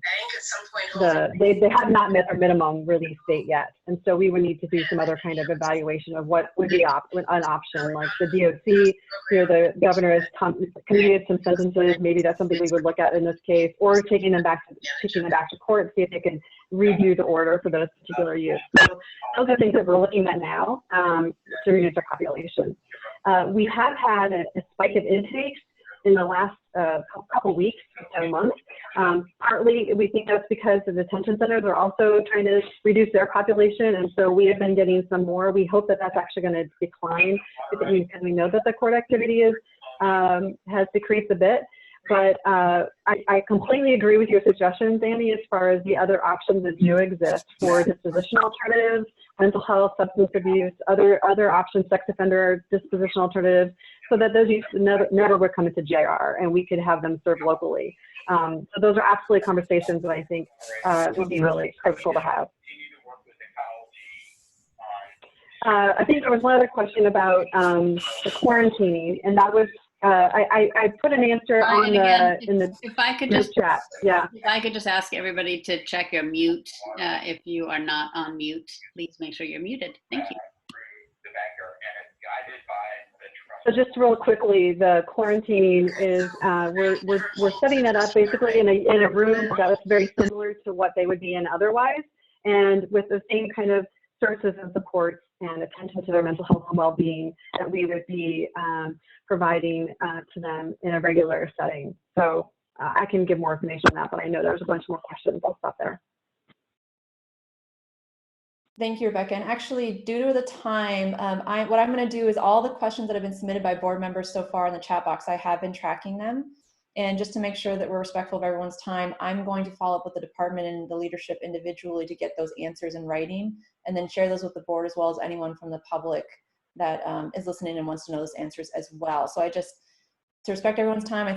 not met their minimum release date yet. And so we would need to do some other kind of evaluation of what would be an option, like the DOC, the governor has commuted some sentences. Maybe that's something we would look at in this case, or taking them back to court, see if they can review the order for those particular youth. So those are things that we're looking at now to reduce our population. We have had a spike of intakes in the last couple weeks, a month. Partly, we think that's because the detention centers are also trying to reduce their population, and so we have been getting some more. We hope that that's actually going to decline because we know that the court activity has decreased a bit. But I completely agree with your suggestions, Andy, as far as the other options that do exist for disposition alternatives, mental health, substance abuse, other options, sex offender disposition alternatives, so that those youth never would come into JR and we could have them served locally. So those are absolutely conversations that I think would be really critical to have. I think there was one other question about the quarantining, and that was I put an answer in the if I could just chat. Yeah. If I could just ask everybody to check your mute. If you are not on mute, please make sure you're muted. Thank you. So just real quickly, the quarantining is we're setting that up basically in a room that was very similar to what they would be in otherwise, and with the same kind of services and supports and attention to their mental health and well-being that we would be providing to them in a regular setting. So I can give more information on that, but I know there's a bunch more questions. I'll stop there. Thank you, Rebecca. And actually, due to the time, what I'm going to do is all the questions that have been submitted by board members so far in the chat box, I have been tracking them. And just to make sure that we're respectful of everyone's time, I'm going to follow up with the department and the leadership individually to get those answers in writing, and then share those with the board as well as anyone from the public that is listening and wants to know those answers as well. So to respect everyone's time, I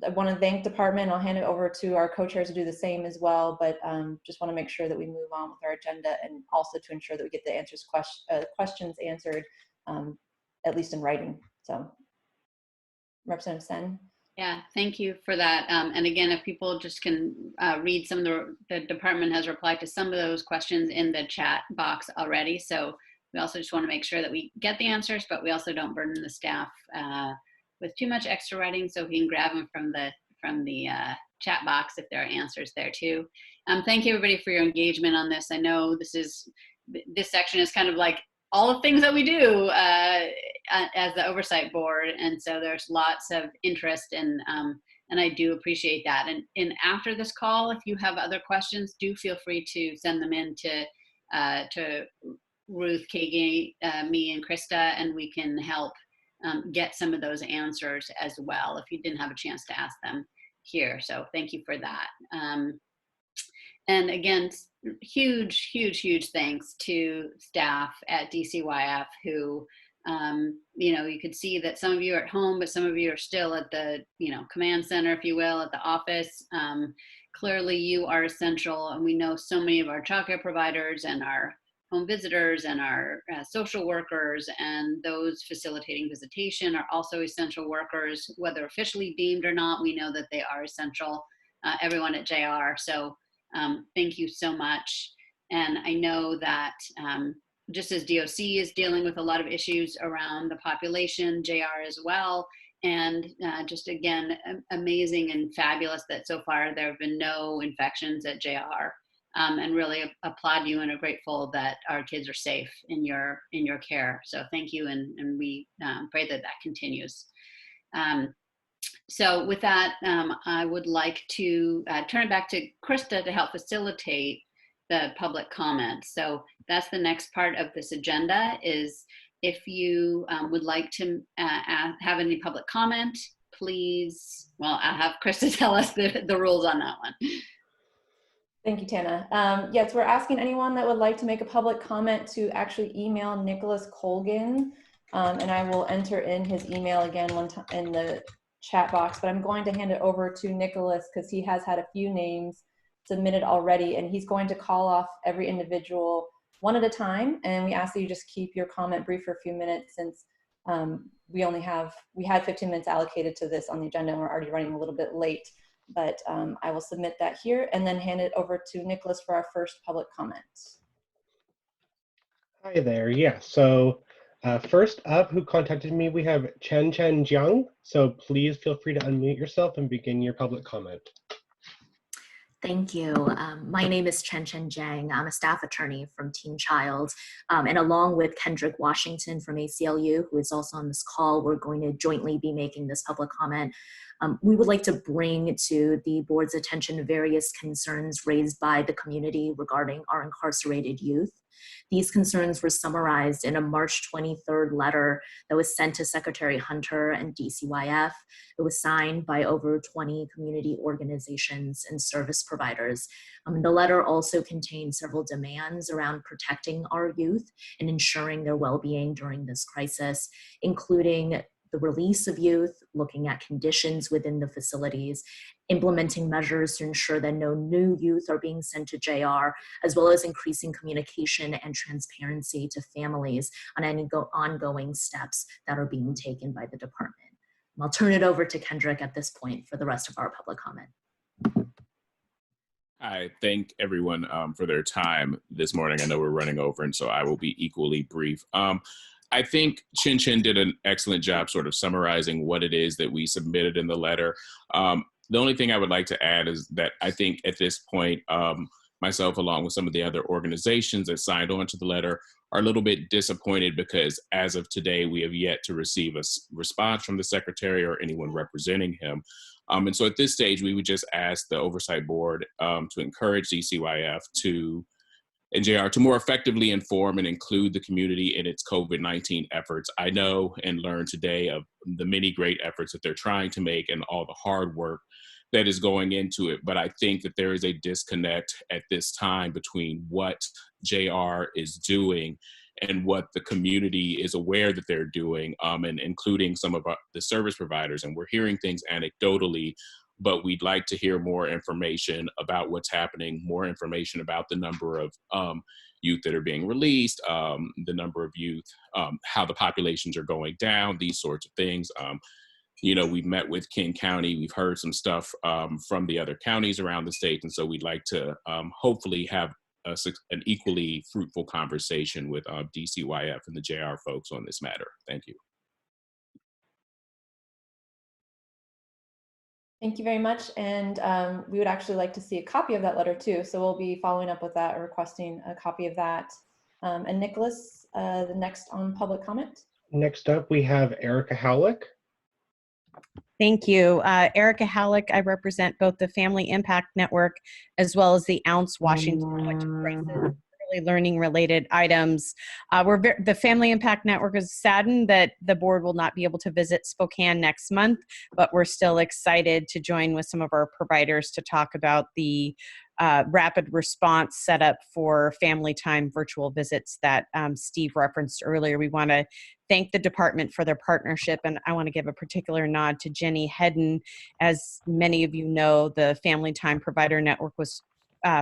want to thank department. I'll hand it over to our co-chairs to do the same as well, but just want to make sure that we move on with our agenda, and also to ensure that we get the questions answered, at least in writing. So Representative Sen. Yeah, thank you for that. And again, if people just can read some of the department has replied to some of those questions in the chat box already. So we also just want to make sure that we get the answers, but we also don't burden the staff with too much extra writing, so we can grab them from the chat box if there are answers there too. Thank you everybody for your engagement on this. I know this section is kind of like all the things that we do as the oversight board, and so there's lots of interest, and I do appreciate that. And after this call, if you have other questions, do feel free to send them in to Ruth, Kagi, me, and Krista, and we can help get some of those answers as well if you didn't have a chance to ask them here. So thank you for that. And again, huge thanks to staff at DCYF who, you could see that some of you are at home, but some of you are still at the, command center, if you will, at the office. Clearly you are essential, and we know so many of our childcare providers and our home visitors and our social workers and those facilitating visitation are also essential workers, whether officially deemed or not. We know that they are essential, everyone at JR. So thank you so much. And I know that just as DOC is dealing with a lot of issues around the population, JR as well. And just again, amazing and fabulous that so far there have been no infections at JR. And really applaud you and are grateful that our kids are safe in your care. So thank you, and we pray that that continues. So with that, I would like to turn it back to Krista to help facilitate the public comment. So that's the next part of this agenda is if you would like to have any public comment, please, well, I'll have Krista tell us the rules on that one. Thank you, Tana. Yes, we're asking anyone that would like to make a public comment to actually email Nicholas Colgan, and I will enter in his email again in the chat box, but I'm going to hand it over to Nicholas because he has had a few names submitted already, and he's going to call off every individual one at a time, and we ask that you just keep your comment brief for a few minutes since we had 15 minutes allocated to this on the agenda and we're already running a little bit late. But I will submit that here and then hand it over to Nicholas for our first public comment. Hi there. Yeah, so first up, who contacted me, we have Chen Jiang. So please feel free to unmute yourself and begin your public comment. Thank you. My name is Chen Jiang. I'm a staff attorney from Teen Child. And along with Kendrick Washington from ACLU, who is also on this call, we're going to jointly be making this public comment. We would like to bring to the board's attention various concerns raised by the community regarding our incarcerated youth. These concerns were summarized in a March 23rd letter that was sent to Secretary Hunter and DCYF. It was signed by over 20 community organizations and service providers. The letter also contains several demands around protecting our youth and ensuring their well-being during this crisis, including the release of youth, looking at conditions within the facilities, implementing measures to ensure that no new youth are being sent to JR, as well as increasing communication and transparency to families on any ongoing steps that are being taken by the department. I'll turn it over to Kendrick at this point for the rest of our public comment. I thank everyone for their time this morning. I know we're running over, and so I will be equally brief. I think Chin did an excellent job sort of summarizing what it is that we submitted in the letter. The only thing I would like to add is that I think at this point, myself along with some of the other organizations that signed on to the letter are a little bit disappointed because as of today, we have yet to receive a response from the secretary or anyone representing him. And so at this stage, we would just ask the Oversight Board to encourage DCYF and JR to more effectively inform and include the community in its COVID-19 efforts. I know and learned today of the many great efforts that they're trying to make and all the hard work that is going into it. But I think that there is a disconnect at this time between what JR is doing and what the community is aware that they're doing, and including some of the service providers. And we're hearing things anecdotally, but we'd like to hear more information about what's happening, more information about the number of youth that are being released, the number of youth, how the populations are going down, these sorts of things. You know, we've met with King County, we've heard some stuff from the other counties around the state, and so we'd like to hopefully have an equally fruitful conversation with DCYF and the JR folks on this matter. Thank you. Thank you very much. And we would actually like to see a copy of that letter too. So we'll be following up with that or requesting a copy of that. And Nicholas, the next on public comment. Next up, we have Erica Howlick. Thank you. Erica Halleck, I represent both the Family Impact Network as well as the Ounce Washington Electric Crisis Early Learning related items. The Family Impact Network is saddened that the board will not be able to visit Spokane next month, but we're still excited to join with some of our providers to talk about the rapid response setup for family time virtual visits that Steve referenced earlier. We want to thank the department for their partnership, and I want to give a particular nod to Jenny Hedden. As many of you know, the Family Time Provider Network was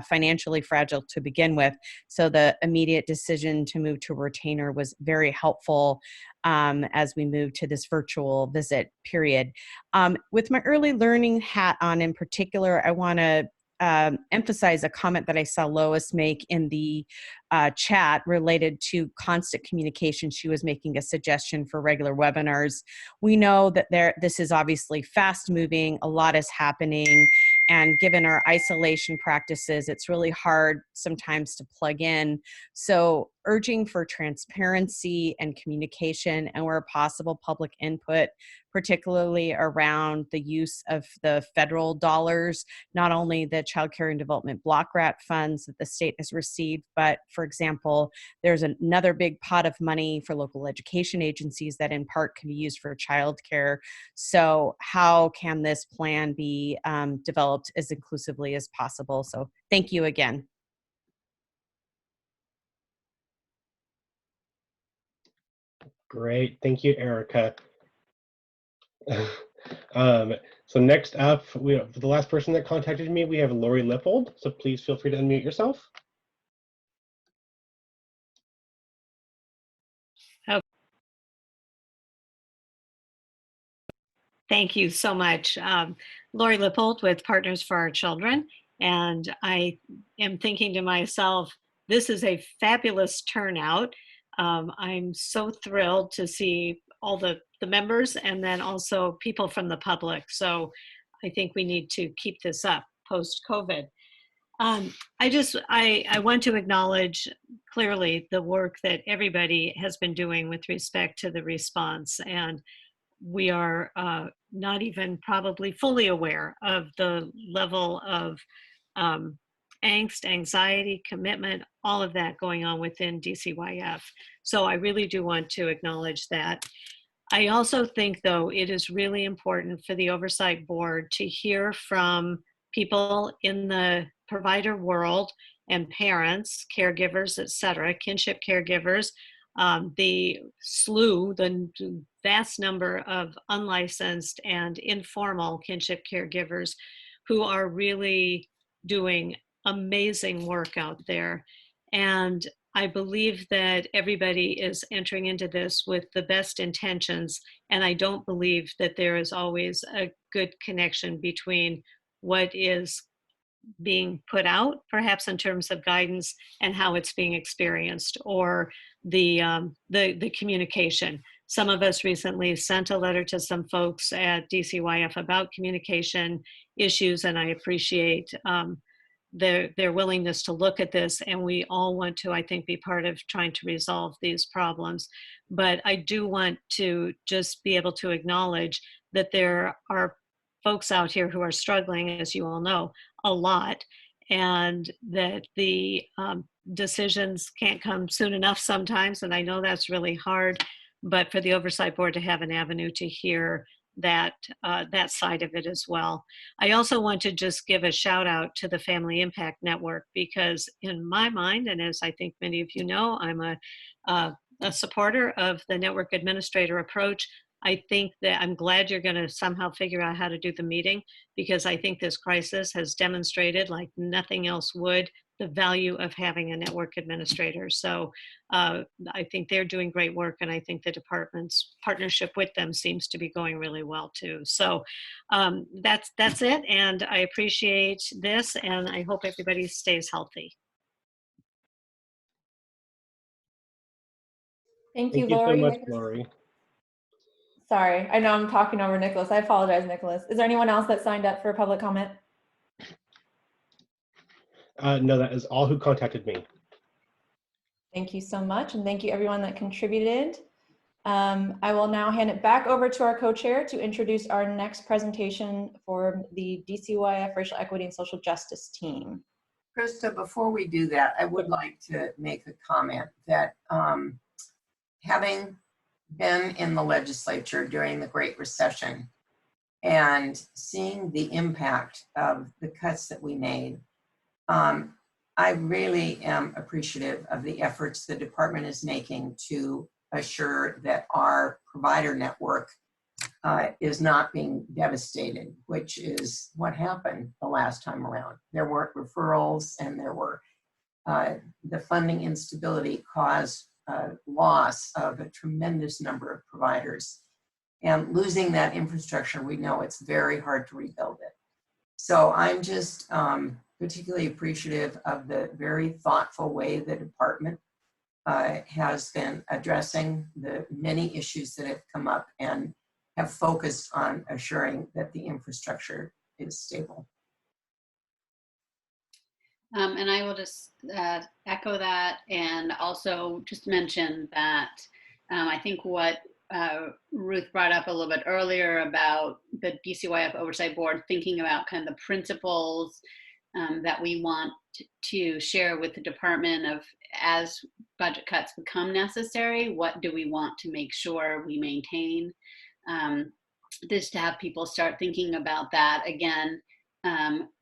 financially fragile to begin with. So the immediate decision to move to retainer was very helpful as we move to this virtual visit period. With my early learning hat on in particular, I want to emphasize a comment that I saw Lois make in the chat related to constant communication. She was making a suggestion for regular webinars. We know that this is obviously fast moving, a lot is happening, and given our isolation practices, it's really hard sometimes to plug in. So urging for transparency and communication, and where possible, public input, particularly around the use of the federal dollars, not only the Child Care and Development Block Grant funds that the state has received, but for example, there's another big pot of money for local education agencies that in part can be used for childcare. So how can this plan be developed as inclusively as possible? So thank you again. Great, thank you, Erica. So next up, for the last person that contacted me, we have Lori Lippold. So please feel free to unmute yourself. Thank you so much. Lori Lippold with Partners for Our Children. And I am thinking to myself, this is a fabulous turnout. I'm so thrilled to see all the members and then also people from the public. So I think we need to keep this up post-COVID. I want to acknowledge clearly the work that everybody has been doing with respect to the response. And we are not even probably fully aware of the level of angst, anxiety, commitment, all of that going on within DCYF. So I really do want to acknowledge that. I also think, though, it is really important for the Oversight Board to hear from people in the provider world and parents, caregivers, et cetera, kinship caregivers, the vast number of unlicensed and informal kinship caregivers who are really doing amazing work out there. And I believe that everybody is entering into this with the best intentions, and I don't believe that there is always a good connection between what is being put out, perhaps in terms of guidance, and how it's being experienced, or the communication. Some of us recently sent a letter to some folks at DCYF about communication issues, and I appreciate their willingness to look at this, and we all want to, I think, be part of trying to resolve these problems. But I do want to just be able to acknowledge that there are folks out here who are struggling, as you all know, a lot, and that the decisions can't come soon enough sometimes, and I know that's really hard, but for the Oversight Board to have an avenue to hear that side of it as well. I also want to just give a shout out to the Family Impact Network, because in my mind, and as I think many of you know, I'm a supporter of the network administrator approach. I think that I'm glad you're going to somehow figure out how to do the meeting, because I think this crisis has demonstrated, like nothing else would, the value of having a network administrator. So I think they're doing great work, and I think the department's partnership with them seems to be going really well too. So that's it, and I appreciate this, and I hope everybody stays healthy. Thank you, Thank you so Lori. much, Lori. Sorry, I know I'm talking over Nicholas. I apologize, Nicholas. Is there anyone else that signed up for public comment? No, that is all who contacted me. Thank you so much, and thank you everyone that contributed. I will now hand it back over to our co-chair to introduce our next presentation for the DCYF Racial Equity and Social Justice team. Krista, before we do that, I would like to make a comment that having been in the legislature during the Great Recession and seeing the impact of the cuts that we made, I really am appreciative of the efforts the department is making to assure that our provider network is not being devastated, which is what happened the last time around. There weren't referrals, and there were the funding instability caused loss of a tremendous number of providers. And losing that infrastructure, we know it's very hard to rebuild it. So I'm just particularly appreciative of the very thoughtful way the department has been addressing the many issues that have come up and have focused on assuring that the infrastructure is stable. And I will just echo that, and also just mention that I think what Ruth brought up a little bit earlier about the DCYF Oversight Board thinking about kind of the principles that we want to share with the department of, as budget cuts become necessary, what do we want to make sure we maintain? This to have people start thinking about that again.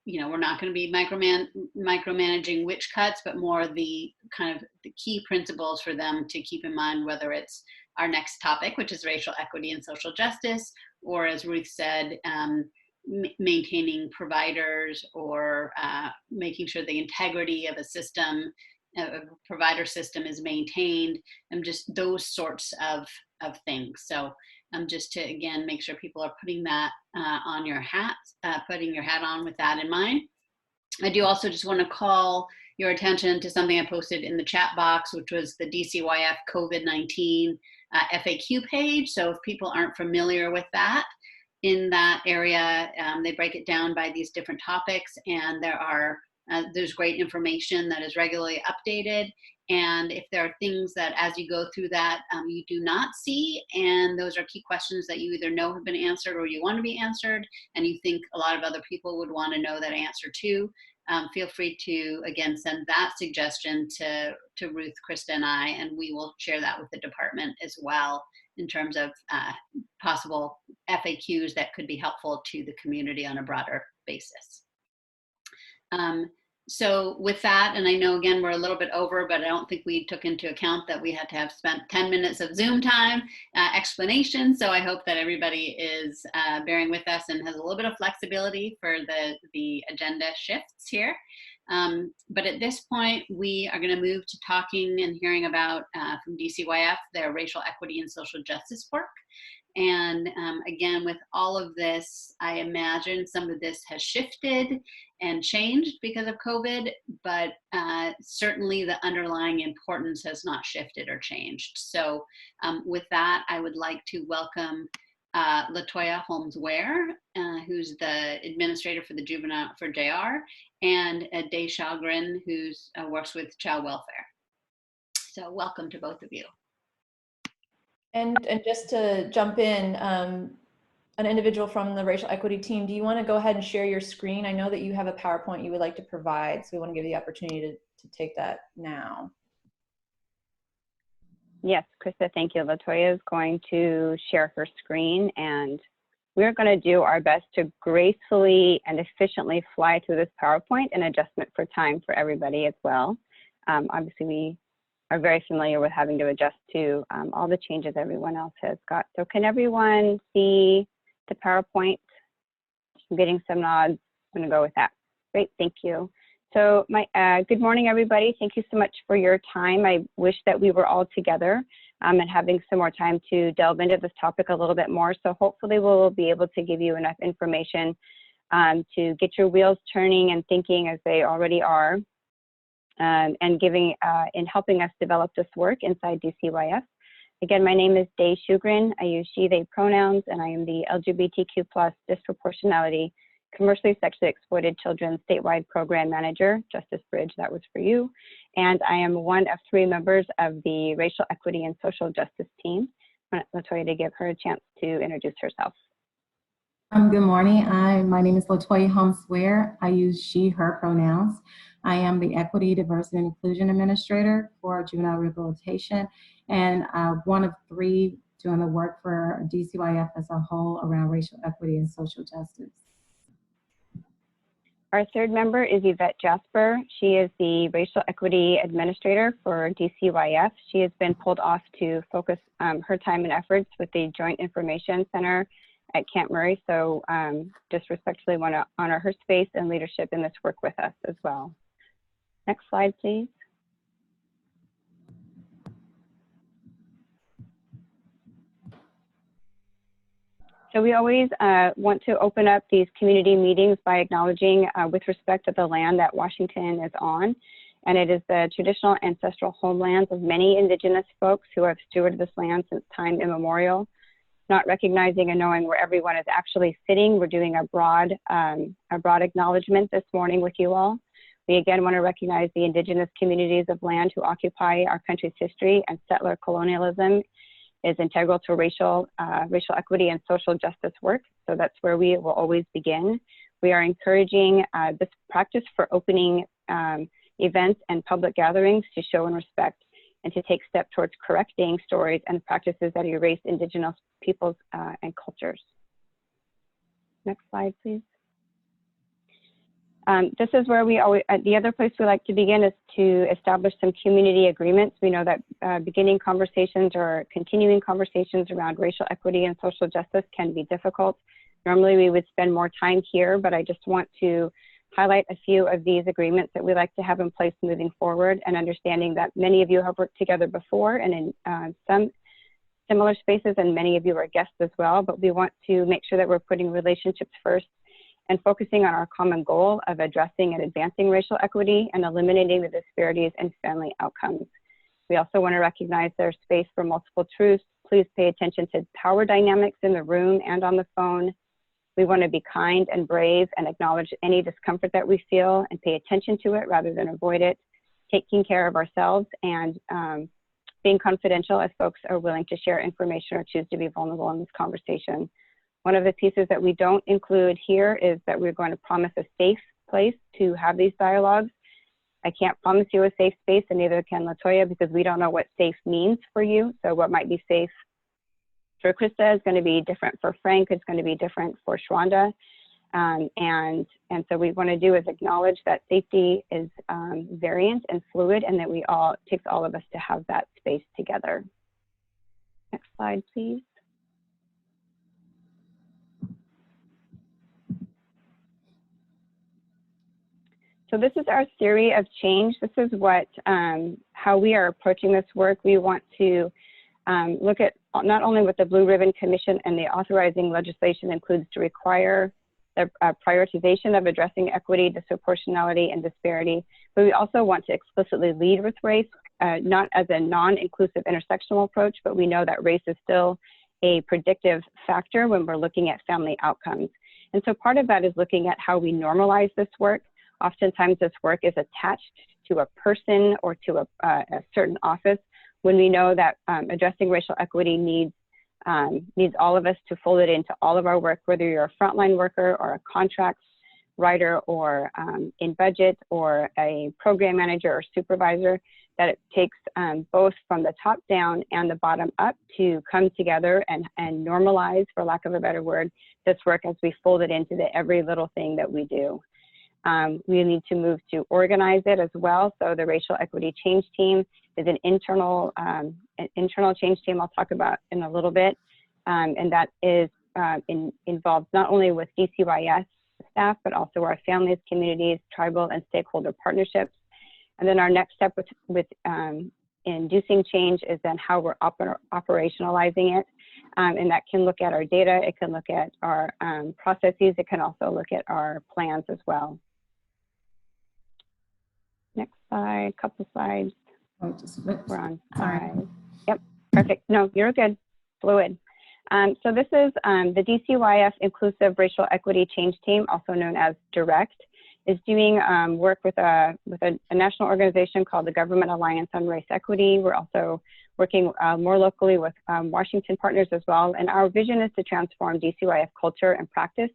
You know, we're not going to be micromanaging which cuts, but more the kind of the key principles for them to keep in mind, whether it's our next topic, which is racial equity and social justice, or as Ruth said, maintaining providers, or making sure the integrity of a system, a provider system, is maintained, and just those sorts of things. So just to, again, make sure people are putting that on your hat, putting your hat on with that in mind. I do also just want to call your attention to something I posted in the chat box, which was the DCYF COVID-19 FAQ page. So if people aren't familiar with that, in that area, they break it down by these different topics, and there's great information that is regularly updated. And if there are things that as you go through that you do not see, and those are key questions that you either know have been answered or you want to be answered, and you think a lot of other people would want to know that answer too, feel free to, again, send that suggestion to Ruth, Krista, and I, and we will share that with the department as well in terms of possible FAQs that could be helpful to the community on a broader basis. So with that, and I know again we're a little bit over, but I don't think we took into account that we had to have spent 10 minutes of Zoom time explanation. So I hope that everybody is bearing with us and has a little bit of flexibility for the agenda shifts here. But at this point, we are going to move to talking and hearing about from DCYF their racial equity and social justice work. And again, with all of this, I imagine some of this has shifted and changed because of COVID, but certainly the underlying importance has not shifted or changed. So with that, I would like to welcome LaToya Holmes-Ware, who's the administrator for the juvenile for JR, and Day Shalgren, who works with child welfare. So welcome to both of you. And just to jump in, an individual from the racial equity team, do you want to go ahead and share your screen? I know that you have a PowerPoint you would like to provide, so we want to give you the opportunity to take that now. Yes, Krista, thank you. LaToya is going to share her screen, and we're going to do our best to gracefully and efficiently fly through this PowerPoint, an adjustment for time for everybody as well. Obviously, we are very familiar with having to adjust to all the changes everyone else has got. So can everyone see the PowerPoint? I'm getting some nods. I'm going to go with that. Great, thank you. So good morning, everybody. Thank you so much for your time. I wish that we were all together and having some more time to delve into this topic a little bit more. So hopefully we'll be able to give you enough information to get your wheels turning and thinking as they already are, and in helping us develop this work inside DCYF. Again, my name is Day Shalgren. I use she, they pronouns, and I am the LGBTQ+ disproportionality commercially sexually exploited children statewide program manager. Justice Bridge, that was for you. And I am one of 3 members of the racial equity and social justice team. I want LaToya to give her a chance to introduce herself. Good morning. My name is LaToya Holmes-Ware. I use she, her pronouns. I am the Equity, Diversity, and Inclusion Administrator for Juvenile Rehabilitation, and one of 3 doing the work for DCYF as a whole around racial equity and social justice. Our 3rd member is Yvette Jasper. She is the Racial Equity Administrator for DCYF. She has been pulled off to focus her time and efforts with the Joint Information Center at Camp Murray. So just respectfully want to honor her space and leadership in this work with us as well. Next slide, please. So we always want to open up these community meetings by acknowledging with respect to the land that Washington is on. And it is the traditional ancestral homelands of many indigenous folks who have stewarded this land since time immemorial. Not recognizing and knowing where everyone is actually sitting, we're doing a broad acknowledgement this morning with you all. We again want to recognize the indigenous communities of land who occupy our country's history, and settler colonialism is integral to racial equity and social justice work. So that's where we will always begin. We are encouraging this practice for opening events and public gatherings to show and respect and to take steps towards correcting stories and practices that erase indigenous peoples and cultures. Next slide, please. This is where we always, the other place we like to begin is to establish some community agreements. We know that beginning conversations or continuing conversations around racial equity and social justice can be difficult. Normally we would spend more time here, but I just want to highlight a few of these agreements that we like to have in place moving forward, and understanding that many of you have worked together before and in some similar spaces, and many of you are guests as well, but we want to make sure that we're putting relationships first and focusing on our common goal of addressing and advancing racial equity and eliminating the disparities in family outcomes. We also want to recognize there's space for multiple truths. Please pay attention to power dynamics in the room and on the phone. We want to be kind and brave and acknowledge any discomfort that we feel and pay attention to it rather than avoid it, taking care of ourselves, and being confidential if folks are willing to share information or choose to be vulnerable in this conversation. One of the pieces that we don't include here is that we're going to promise a safe place to have these dialogues. I can't promise you a safe space, and neither can LaToya, because we don't know what safe means for you. So what might be safe for Krista is going to be different for Frank. It's going to be different for Shwanda. And so what we want to do is acknowledge that safety is variant and fluid, and that it takes all of us to have that space together. Next slide, please. So this is our theory of change. This is what how we are approaching this work. We want to look at not only what the Blue Ribbon Commission and the authorizing legislation includes to require the prioritization of addressing equity, disproportionality, and disparity, but we also want to explicitly lead with race, not as a non-inclusive intersectional approach, but we know that race is still a predictive factor when we're looking at family outcomes. And so part of that is looking at how we normalize this work. Oftentimes this work is attached to a person or to a certain office, when we know that addressing racial equity needs all of us to fold it into all of our work, whether you're a frontline worker or a contracts writer or in budget or a program manager or supervisor, that it takes both from the top down and the bottom up to come together and normalize, for lack of a better word, this work as we fold it into every little thing that we do. We need to move to organize it as well. So the Racial Equity Change Team is an internal change team I'll talk about in a little bit. And that is involved not only with DCYF staff, but also our families, communities, tribal, and stakeholder partnerships. And then our next step with inducing change is then how we're operationalizing it. And that can look at our data, it can look at our processes, it can also look at our plans as well. Next slide, couple slides. Oh, just we're on sorry. 5. Yep, perfect. No, you're good. Fluid. So this is the DCYF Inclusive Racial Equity Change Team, also known as DIRECT, is doing work with a national organization called the Government Alliance on Race Equity. We're also working more locally with Washington partners as well. And our vision is to transform DCYF culture and practice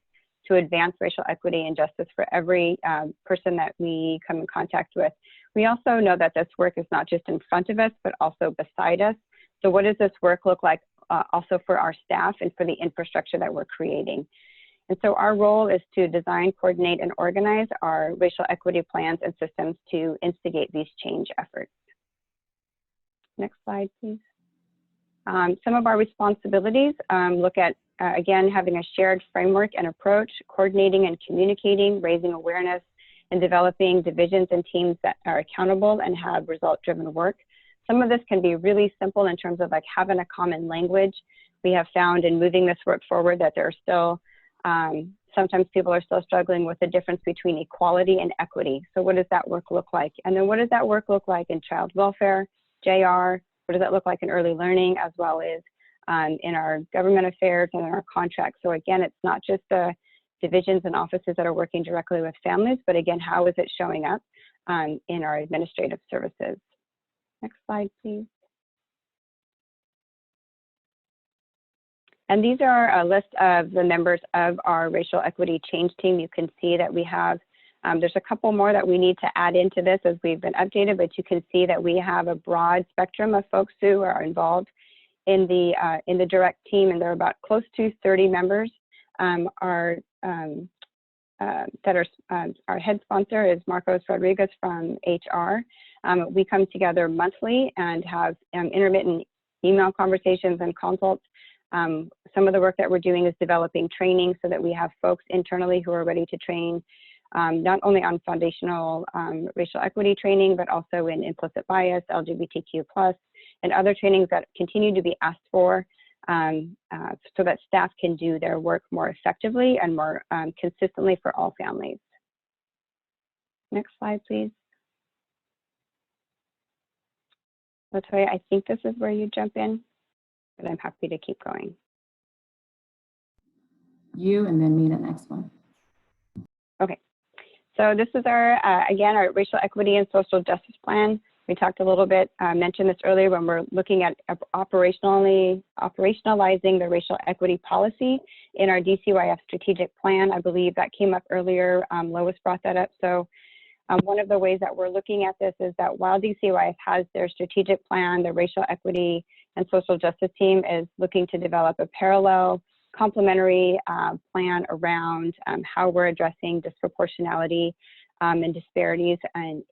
to advance racial equity and justice for every person that we come in contact with. We also know that this work is not just in front of us, but also beside us. So what does this work look like also for our staff and for the infrastructure that we're creating? And so our role is to design, coordinate, and organize our racial equity plans and systems to instigate these change efforts. Next slide, please. Some of our responsibilities look at again, having a shared framework and approach, coordinating and communicating, raising awareness, and developing divisions and teams that are accountable and have result-driven work. Some of this can be really simple in terms of like having a common language. We have found in moving this work forward that there are still, sometimes people are still struggling with the difference between equality and equity. So what does that work look like? And then what does that work look like in child welfare, JR? What does that look like in early learning, as well as in our government affairs and in our contracts? So again, it's not just the divisions and offices that are working directly with families, but again, how is it showing up in our administrative services? Next slide, please. And these are a list of the members of our racial equity change team. You can see that we have, there's a couple more that we need to add into this as we've been updated, but you can see that we have a broad spectrum of folks who are involved in the direct team, and there are about close to 30 members. Our head sponsor is Marcos Rodriguez from HR. We come together monthly and have intermittent email conversations and consults. Some of the work that we're doing is developing training so that we have folks internally who are ready to train, not only on foundational racial equity training, but also in implicit bias, LGBTQ+, and other trainings that continue to be asked for so that staff can do their work more effectively and more consistently for all families. Next slide, please. Latoya, I think this is where you jump in, but I'm happy to keep going. You and then me the next one. Okay, so this is our, again, our racial equity and social justice plan. We talked a little bit, mentioned this earlier when we're looking at operationalizing the racial equity policy in our DCYF strategic plan. I believe that came up earlier, Lois brought that up. So one of the ways that we're looking at this is that while DCYF has their strategic plan, the racial equity and social justice team is looking to develop a parallel complementary plan around how we're addressing disproportionality and disparities and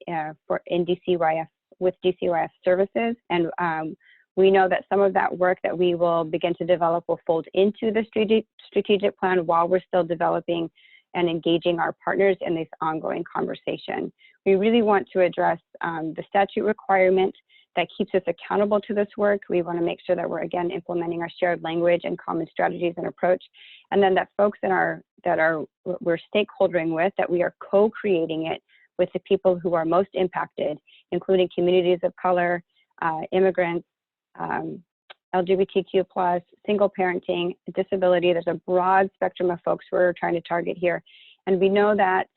in DCYF with DCYF services. And we know that some of that work that we will begin to develop will fold into the strategic plan while we're still developing and engaging our partners in this ongoing conversation. We really want to address the statute requirement that keeps us accountable to this work. We want to make sure that we're, again, implementing our shared language and common strategies and approach, and then that folks we're stakeholdering with, that we are co-creating it with the people who are most impacted, including communities of color, immigrants, LGBTQ+, single parenting, disability. There's a broad spectrum of folks we're trying to target here. And we know that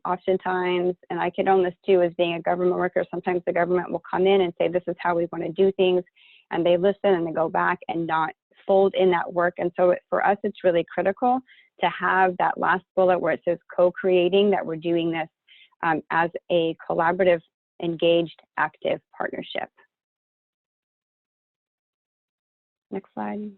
oftentimes, and I can own this too as being a government worker, sometimes the government will come in and say, this is how we want to do things. And they listen and they go back and not fold in that work. And so for us, it's really critical to have that last bullet where it says co-creating, that we're doing this as a collaborative, engaged, active partnership. Next slide.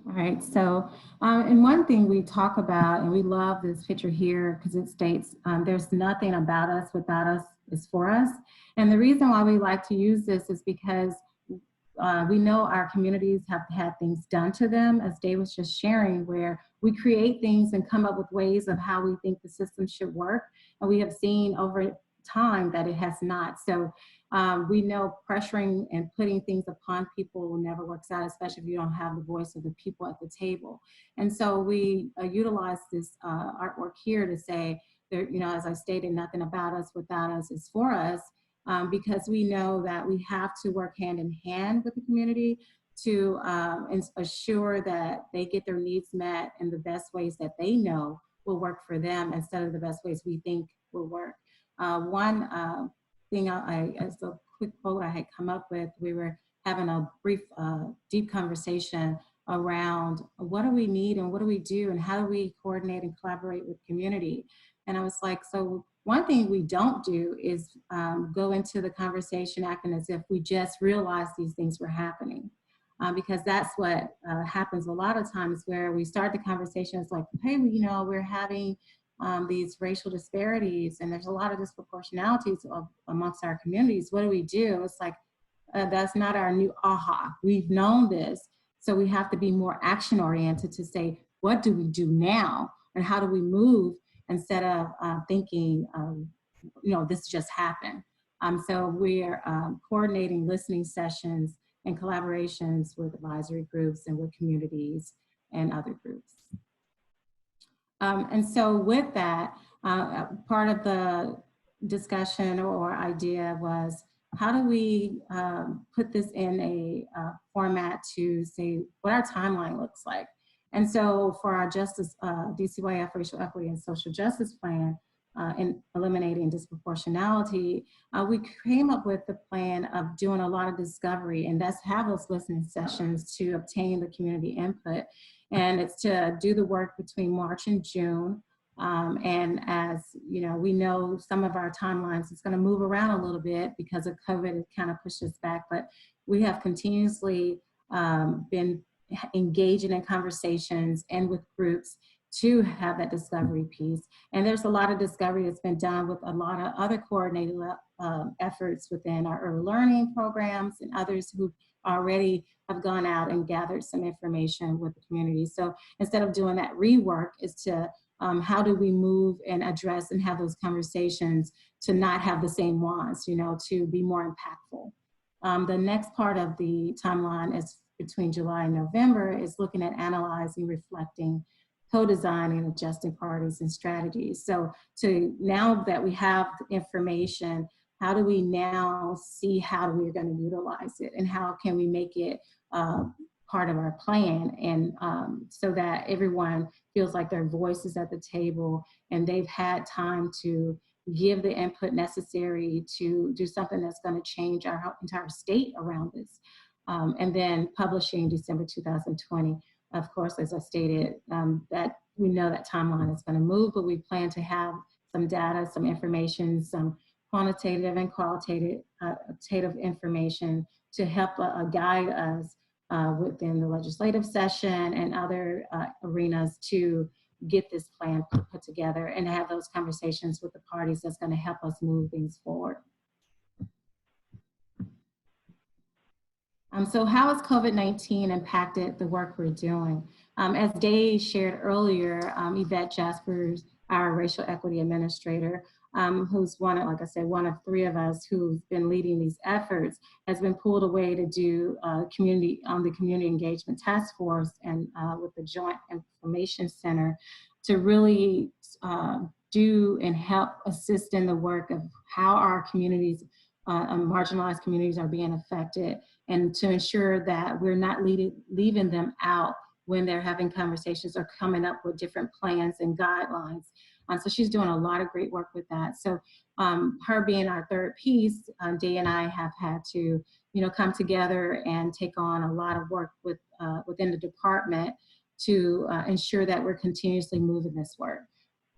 All right, so and one thing we talk about, and we love this picture here because it states there's nothing about us without us is for us. And the reason why we like to use this is because we know our communities have had things done to them, as Dave was just sharing, where we create things and come up with ways of how we think the system should work. And we have seen over time that it has not. So we know pressuring and putting things upon people will never work out, especially if you don't have the voice of the people at the table. And so we utilize this artwork here to say, there, you know, as I stated, nothing about us without us is for us, because we know that we have to work hand in hand with the community to assure that they get their needs met in the best ways that they know will work for them instead of the best ways we think will work. One thing as a quick quote I had come up with, we were having a brief, deep conversation around what do we need and what do we do and how do we coordinate and collaborate with community. And I was like, so one thing we don't do is go into the conversation acting as if we just realized these things were happening. Because that's what happens a lot of times, where we start the conversation, it's like, hey, you know, we're having these racial disparities and there's a lot of disproportionalities amongst our communities. What do we do? It's like, that's not our new aha. We've known this, So we have to be more action oriented to say, what do we do now? And how do we move instead of thinking, this just happened. So we're coordinating listening sessions and collaborations with advisory groups and with communities and other groups. And so with that, part of the discussion or idea was, how do we put this in a format to say what our timeline looks like? And so for our justice, DCYF Racial Equity and Social Justice Plan, in eliminating disproportionality, we came up with the plan of doing a lot of discovery, and that's have those listening sessions to obtain the community input. And it's to do the work between March and June. And as you know, we know some of our timelines, it's going to move around a little bit because of COVID. It kind of pushed us back, but we have continuously been engaging in conversations and with groups to have that discovery piece. And there's a lot of discovery that's been done with a lot of other coordinated efforts within our early learning programs and others who already have gone out and gathered some information with the community. So instead of doing that rework, is to how do we move and address and have those conversations to not have the same wants, to be more impactful. The next part of the timeline is between July and November is looking at analyzing, reflecting, co-designing, adjusting priorities and strategies. So now that we have information, how do we now see how we're going to utilize it and how can we make it part of our plan, and so that everyone feels like their voice is at the table and they've had time to give the input necessary to do something that's going to change our entire state around this. And then publishing December 2020. Of course, as I stated, that we know that timeline is going to move, but we plan to have some data, some information, some quantitative and qualitative information to help guide us within the legislative session and other arenas to get this plan put together and have those conversations with the parties that's going to help us move things forward. So how has COVID-19 impacted the work we're doing? As Dave shared earlier, Yvette Jaspers, our racial equity administrator, who's one of three of us who've been leading these efforts, has been pulled away to do the community engagement task force and with the Joint Information Center to really do and help assist in the work of how our communities, marginalized communities, are being affected, and to ensure that we're not leaving them out when they're having conversations or coming up with different plans and guidelines. So she's doing a lot of great work with that. So her being our third piece, Dee and I have had to, come together and take on a lot of work with within the department to ensure that we're continuously moving this work.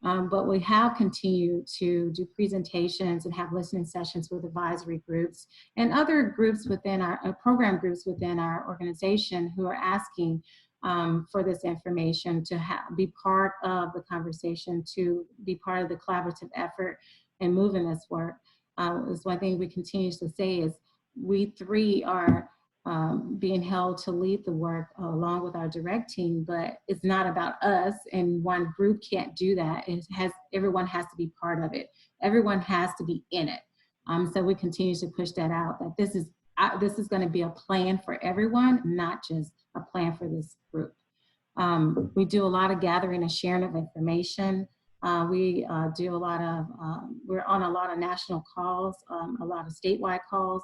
But we have continued to do presentations and have listening sessions with advisory groups and other groups within our program groups within our organization who are asking for this information to be part of the conversation, to be part of the collaborative effort in moving this work. Is one thing we continue to say is we three are being held to lead the work along with our direct team, but it's not about us and one group can't do that. Everyone has to be part of it. Everyone has to be in it. So we continue to push that out, that this is going to be a plan for everyone, not just a plan for this group. We do a lot of gathering and sharing of information. We do a lot of, we're on a lot of national calls, a lot of statewide calls,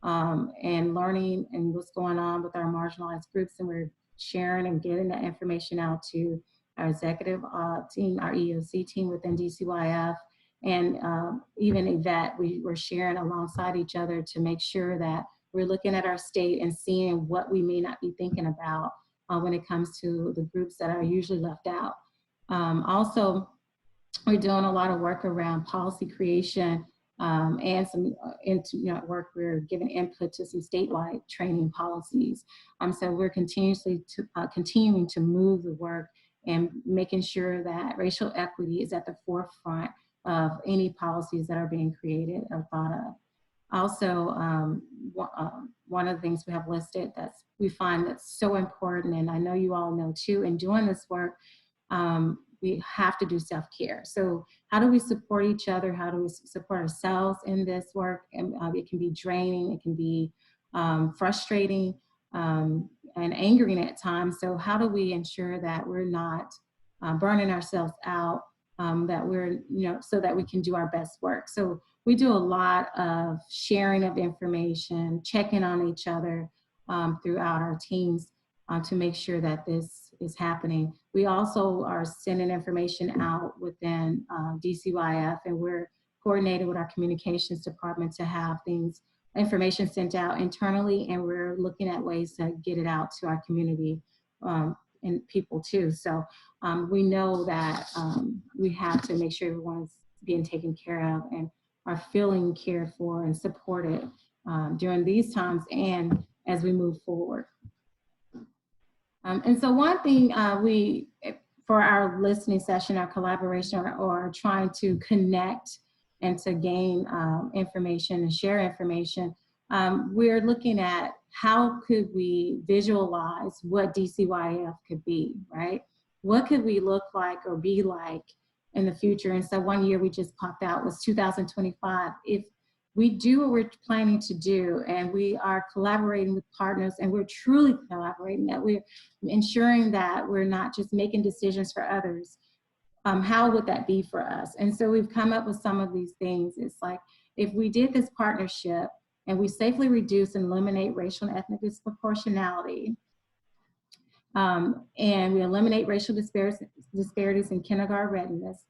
and learning and what's going on with our marginalized groups, and we're sharing and getting that information out to our executive team, our EOC team within DCYF, and even Yvette, we're sharing alongside each other to make sure that we're looking at our state and seeing what we may not be thinking about when it comes to the groups that are usually left out. Also, we're doing a lot of work around policy creation and some work. We're giving input to some statewide training policies. So we're continuing to move the work and making sure that racial equity is at the forefront of any policies that are being created or thought of. Also, one of the things we have listed we find that's so important, and I know you all know too, in doing this work, we have to do self-care. So how do we support each other? How do we support ourselves in this work? And it can be draining, it can be frustrating, and angering at times. So how do we ensure that we're not burning ourselves out, that we're, so that we can do our best work? So we do a lot of sharing of information, checking on each other throughout our teams to make sure that this is happening. We also are sending information out within DCYF, and we're coordinated with our communications department to have information sent out internally, and we're looking at ways to get it out to our community and people too. So we know that we have to make sure everyone's being taken care of and are feeling cared for and supported during these times and as we move forward. And so one thing for our listening session, our collaboration, or trying to connect and to gain information and share information, we're looking at how could we visualize what DCYF could be, right? What could we look like or be like in the future? And so one year we just popped out was 2025. If we do what we're planning to do, and we are collaborating with partners, and we're truly collaborating, that we're ensuring that we're not just making decisions for others, how would that be for us? And so we've come up with some of these things. It's like, if we did this partnership and we safely reduce and eliminate racial and ethnic disproportionality, and we eliminate racial disparities in kindergarten readiness,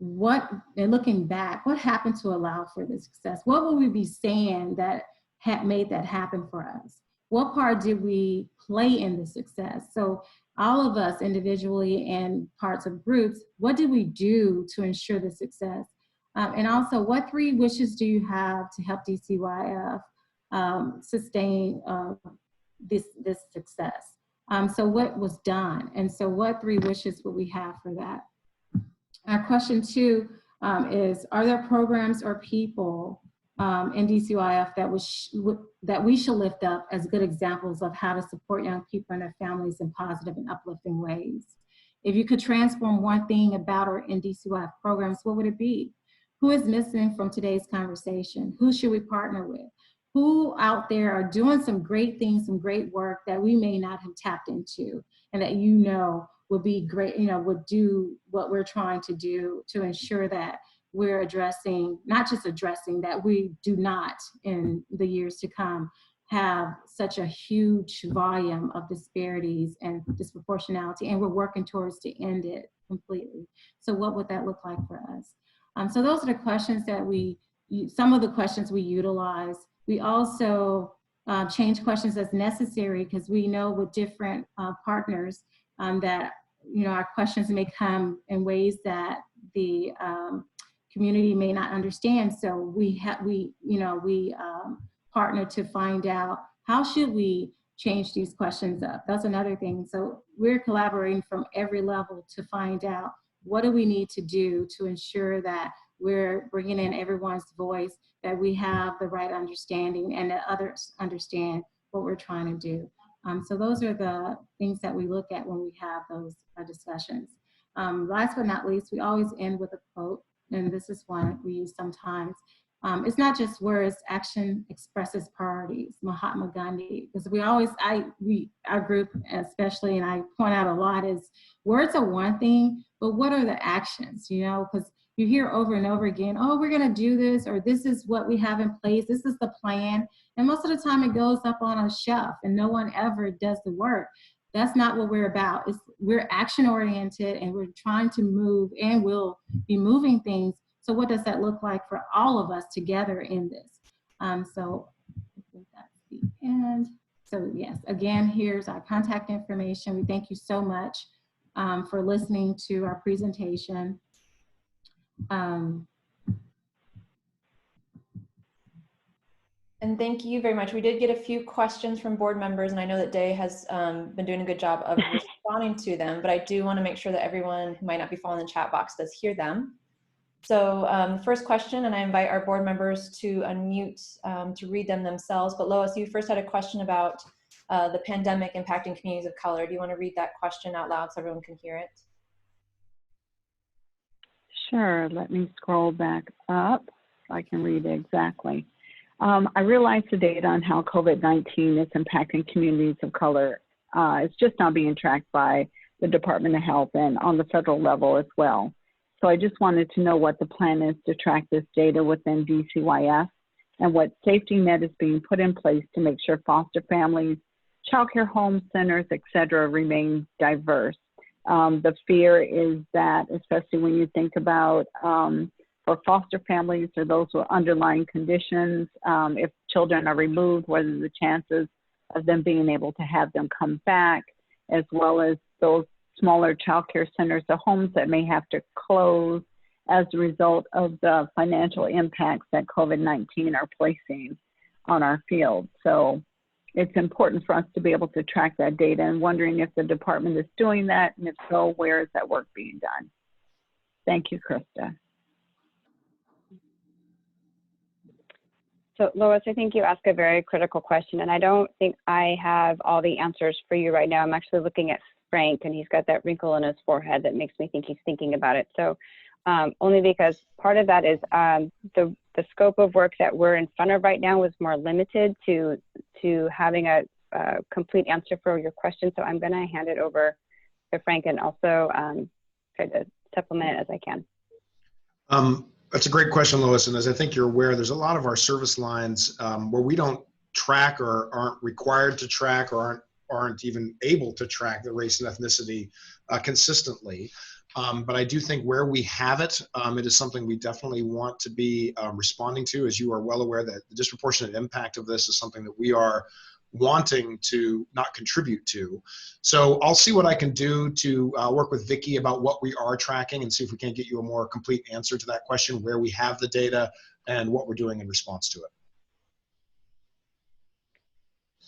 and looking back, what happened to allow for this success? What would we be saying that had made that happen for us? What part did we play in the success? So all of us individually and parts of groups, what did we do to ensure the success? And also, what 3 wishes do you have to help DCYF sustain this success? So what was done? And so what 3 wishes would we have for that? Our question 2 is, are there programs or people in DCYF that we should lift up as good examples of how to support young people and their families in positive and uplifting ways? If you could transform one thing about or in DCYF programs, what would it be? Who is missing from today's conversation? Who should we partner with? Who out there are doing some great things, some great work that we may not have tapped into, and that would be great, would do what we're trying to do to ensure that we're not just addressing, that we do not, in the years to come, have such a huge volume of disparities and disproportionality, and we're working towards to end it completely. So what would that look like for us? So those are the questions that some of the questions we utilize. We also change questions as necessary, because we know with different partners that our questions may come in ways that the community may not understand. So we partner to find out, how should we change these questions up? That's another thing. So we're collaborating from every level to find out, what do we need to do to ensure that we're bringing in everyone's voice, that we have the right understanding, and that others understand what we're trying to do. So those are the things that we look at when we have those discussions. Last but not least, we always end with a quote, and this is one we use sometimes. It's not just words, action expresses priorities, Mahatma Gandhi. Because our group especially, and I point out a lot, is words are one thing, but what are the actions, because you hear over and over again, oh, we're gonna do this, or this is what we have in place, this is the plan. And most of the time it goes up on a shelf and no one ever does the work. That's not what we're about. We're action oriented, and we're trying to move, and we'll be moving things. So what does that look like for all of us together in this? So I think that's the end. So yes, again, here's our contact information. We thank you so much for listening to our presentation. And thank you very much. We did get a few questions from board members, and I know that Day has been doing a good job of responding to them, but I do want to make sure that everyone who might not be following the chat box does hear them. So first question, and I invite our board members to unmute to read them themselves. But Lois, you first had a question about the pandemic impacting communities of color. Do you want to read that question out loud so everyone can hear it? Sure, let me scroll back up so I can read it exactly. I realize the data on how COVID-19 is impacting communities of color is just not being tracked by the Department of Health and on the federal level as well. So I just wanted to know what the plan is to track this data within DCYF and what safety net is being put in place to make sure foster families, childcare home centers, et cetera, remain diverse. The fear is that, especially when you think about for foster families or those with underlying conditions, if children are removed, what are the chances of them being able to have them come back, as well as those smaller childcare centers or homes that may have to close as a result of the financial impacts that COVID-19 are placing on our field. So it's important for us to be able to track that data, and wondering if the department is doing that, and if so, where is that work being done? Thank you, Krista. So Lois, I think you asked a very critical question, and I don't think I have all the answers for you right now. I'm actually looking at Frank, and he's got that wrinkle in his forehead that makes me think he's thinking about it. So only because part of that is the scope of work that we're in front of right now is more limited to having a complete answer for your question. So I'm going to hand it over to Frank and also try to supplement it as I can. That's a great question, Lois. And as I think you're aware, there's a lot of our service lines where we don't track or aren't required to track or aren't even able to track the race and ethnicity consistently. But I do think where we have it, it is something we definitely want to be responding to. As you are well aware, that the disproportionate impact of this is something that we are wanting to not contribute to. So I'll see what I can do to work with Vicki about what we are tracking and see if we can get you a more complete answer to that question, where we have the data and what we're doing in response to it.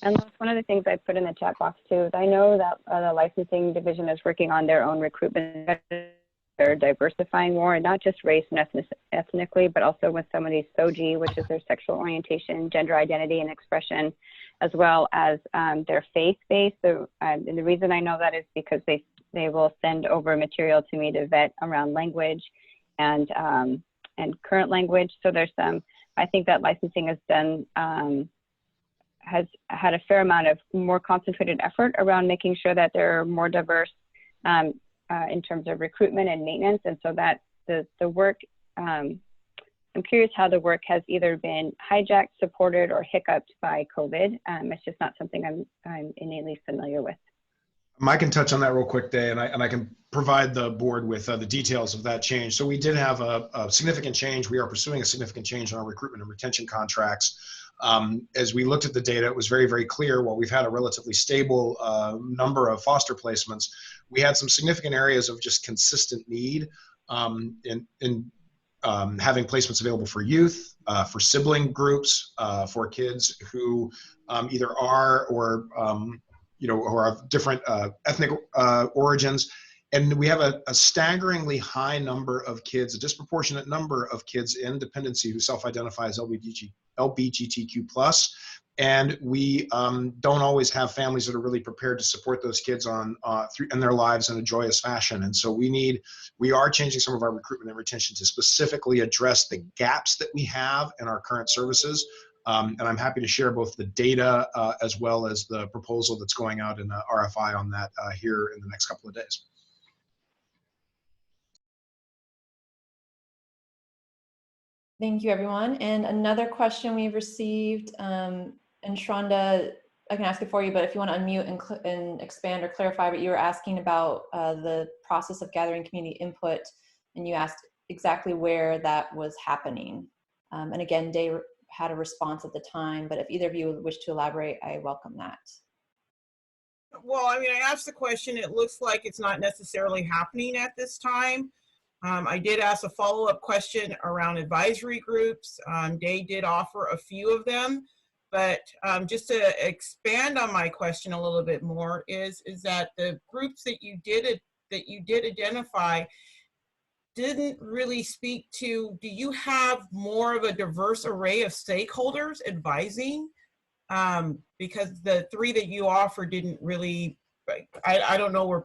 And that's one of the things I put in the chat box too. Is I know that the licensing division is working on their own recruitment. They're diversifying more, and not just race and ethnically, but also with some of these SOGI, which is their sexual orientation, gender identity, and expression, as well as their faith-based. So, and the reason I know that is because they will send over material to me to vet around language and current language. So there's some. I think that licensing has done. Has had a fair amount of more concentrated effort around making sure that they're more diverse in terms of recruitment and maintenance. And so that the work, I'm curious how the work has either been hijacked, supported, or hiccuped by COVID. It's just not something I'm innately familiar with. I can touch on that real quick, Day, and I can provide the board with the details of that change. So we did have a significant change. We are pursuing a significant change in our recruitment and retention contracts. As we looked at the data, it was very, very clear. While we've had a relatively stable number of foster placements, we had some significant areas of just consistent need in having placements available for youth, for sibling groups, for kids who either are or or of different ethnic origins. And we have a staggeringly high number of kids, a disproportionate number of kids in dependency who self-identify as LGBTQ+. And we don't always have families that are really prepared to support those kids in their lives in a joyous fashion. And so we are changing some of our recruitment and retention to specifically address the gaps that we have in our current services. And I'm happy to share both the data as well as the proposal that's going out in the RFI on that here in the next couple of days. Thank you, everyone. And another question we've received, and Shonda, I can ask it for you, but if you want to unmute and expand or clarify, but you were asking about the process of gathering community input, and you asked exactly where that was happening. And again, Day had a response at the time, but if either of you would wish to elaborate, I welcome that. Well, I mean, I asked the question, it looks like it's not necessarily happening at this time. I did ask a follow-up question around advisory groups. Day did offer a few of them, but just to expand on my question a little bit more is that the groups that you did identify, didn't really speak to, do you have more of a diverse array of stakeholders advising? Because the 3 that you offer didn't really, I don't know where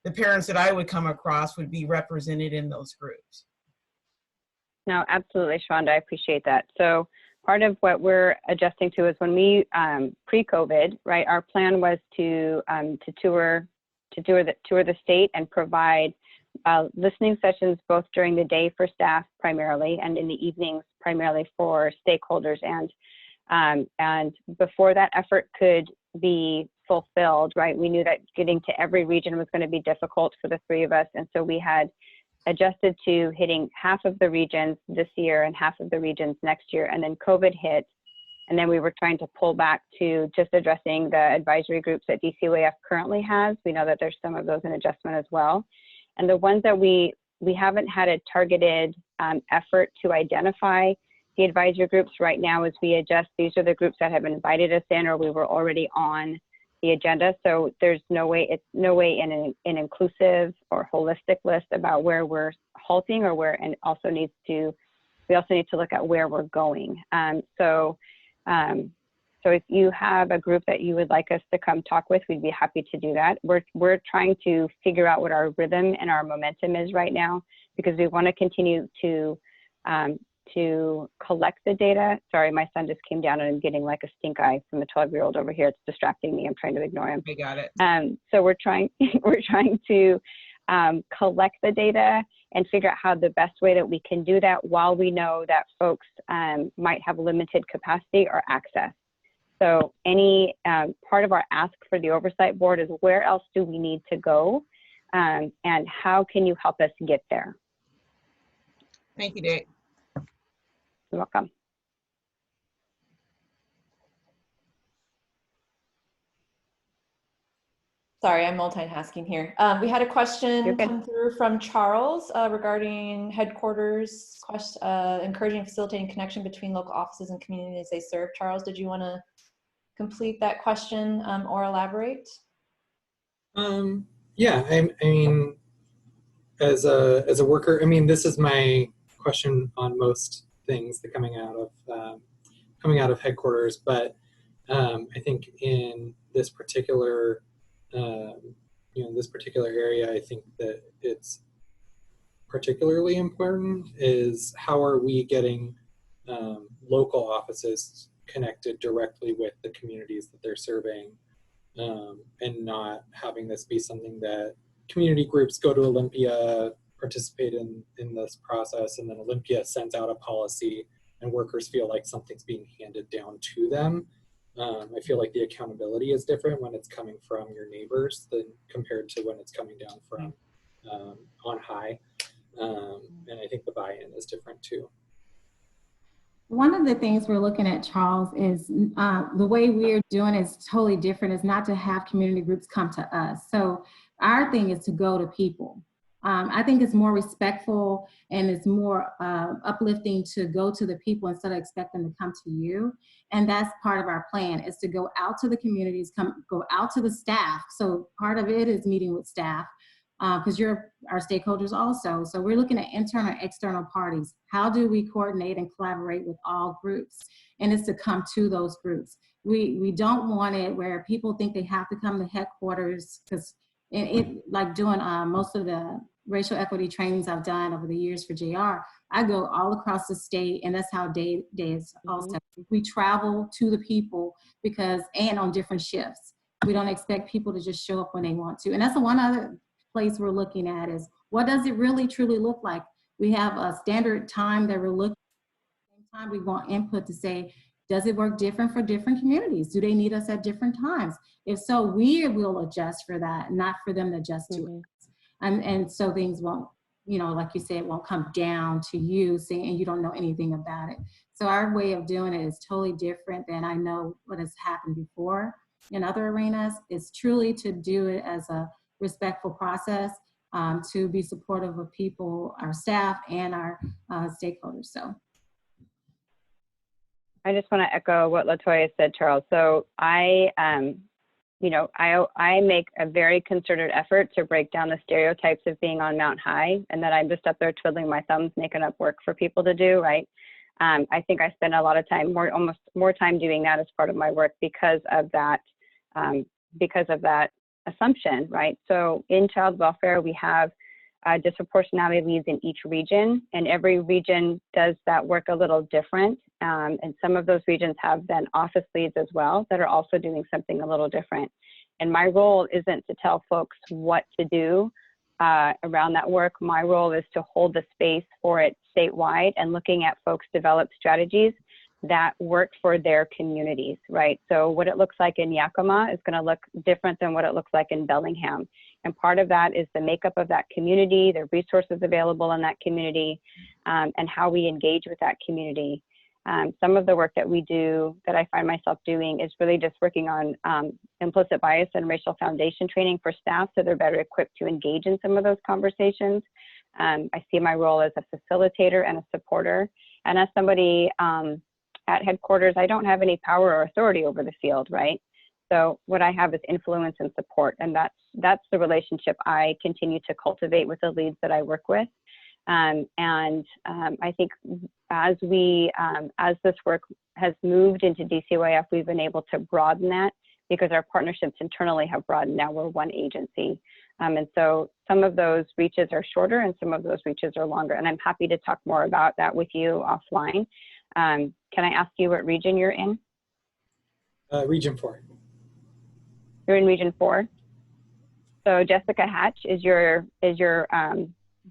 the parents that I would come across would be represented in those groups. No, absolutely, Shonda, I appreciate that. So part of what we're adjusting to is when we, pre-COVID, right, our plan was to tour the state and provide listening sessions both during the day for staff primarily and in the evenings primarily for stakeholders. And before that effort could be fulfilled, right, we knew that getting to every region was going to be difficult for the 3 of us. And so we had adjusted to hitting half of the regions this year and half of the regions next year. And then COVID hit. And then we were trying to pull back to just addressing the advisory groups that DCYF currently has. We know that there's some of those in adjustment as well. And the ones that we haven't had a targeted effort to identify the advisory groups right now as we adjust. These are the groups that have invited us in or we were already on the agenda. So there's no way in an inclusive or holistic list about where we're halting or where, and we also need to look at where we're going. So if you have a group that you would like us to come talk with, we'd be happy to do that. We're trying to figure out what our rhythm and our momentum is right now because we want to continue to collect the data. Sorry, my son just came down and I'm getting like a stink eye from a 12-year-old over here. It's distracting me. I'm trying to ignore him. I got it. So we're trying to collect the data and figure out how the best way that we can do that while we know that folks might have limited capacity or access. So any part of our ask for the Oversight Board is where else do we need to go and how can you help us get there? Thank you, Dave. You're welcome. Sorry, I'm multitasking here. We had a question come through from Charles regarding headquarters, encouraging and facilitating connection between local offices and communities they serve. Charles, did you want to complete that question or elaborate? Yeah, I mean, as a worker, I mean, this is my question on most things that coming out of headquarters, but I think in this particular this particular area, I think that it's particularly important is how are we getting local offices connected directly with the communities that they're serving, and not having this be something that community groups go to Olympia, participate in this process, and then Olympia sends out a policy and workers feel like something's being handed down to them. I feel like the accountability is different when it's coming from your neighbors than compared to when it's coming down from on high. And I think the buy-in is different too. One of the things we're looking at, Charles, is the way we're doing is totally different. It's not to have community groups come to us. So our thing is to go to people. I think it's more respectful and it's more uplifting to go to the people instead of expect them to come to you. And that's part of our plan is to go out to the communities, go out to the staff. So part of it is meeting with staff because you're our stakeholders also. So we're looking at internal and external parties. How do we coordinate and collaborate with all groups? And it's to come to those groups. We don't want it where people think they have to come to headquarters because like doing most of the racial equity trainings I've done over the years for JR, I go all across the state, and that's how Dave is also. We travel to the people and on different shifts. We don't expect people to just show up when they want to. And that's the one other place we're looking at is what does it really truly look like? We have a standard time that we're looking at. At the same time, we want input to say, does it work different for different communities? Do they need us at different times? If so, we will adjust for that, not for them to adjust to us. And so things won't, like you said, won't come down to you saying, and you don't know anything about it. So our way of doing it is totally different than I know what has happened before in other arenas. It's truly to do it as a respectful process, to be supportive of people, our staff, and our stakeholders. So. I just want to echo what LaToya said, Charles. So I you know, I make a very concerted effort to break down the stereotypes of being on Mount High, and that I'm just up there twiddling my thumbs, making up work for people to do, right? I think I spend a lot of time, almost more time doing that as part of my work because of that assumption, right? So in child welfare, we have disproportionality leads in each region, and every region does that work a little different. And some of those regions have then office leads as well that are also doing something a little different. And my role isn't to tell folks what to do around that work. My role is to hold the space for it statewide and looking at folks develop strategies that work for their communities, right? So what it looks like in Yakima is going to look different than what it looks like in Bellingham. And part of that is the makeup of that community, the resources available in that community, and how we engage with that community. Some of the work that we do, that I find myself doing, is really just working on implicit bias and racial foundation training for staff so they're better equipped to engage in some of those conversations. I see my role as a facilitator and a supporter. And as somebody at headquarters, I don't have any power or authority over the field, right? So what I have is influence and support, and that's the relationship I continue to cultivate with the leads that I work with. I think as this work has moved into DCYF, we've been able to broaden that because our partnerships internally have broadened. Now we're one agency. And so some of those reaches are shorter and some of those reaches are longer. And I'm happy to talk more about that with you offline. Can I ask you what region you're in? Region 4. You're in Region 4. So Jessica Hatch is your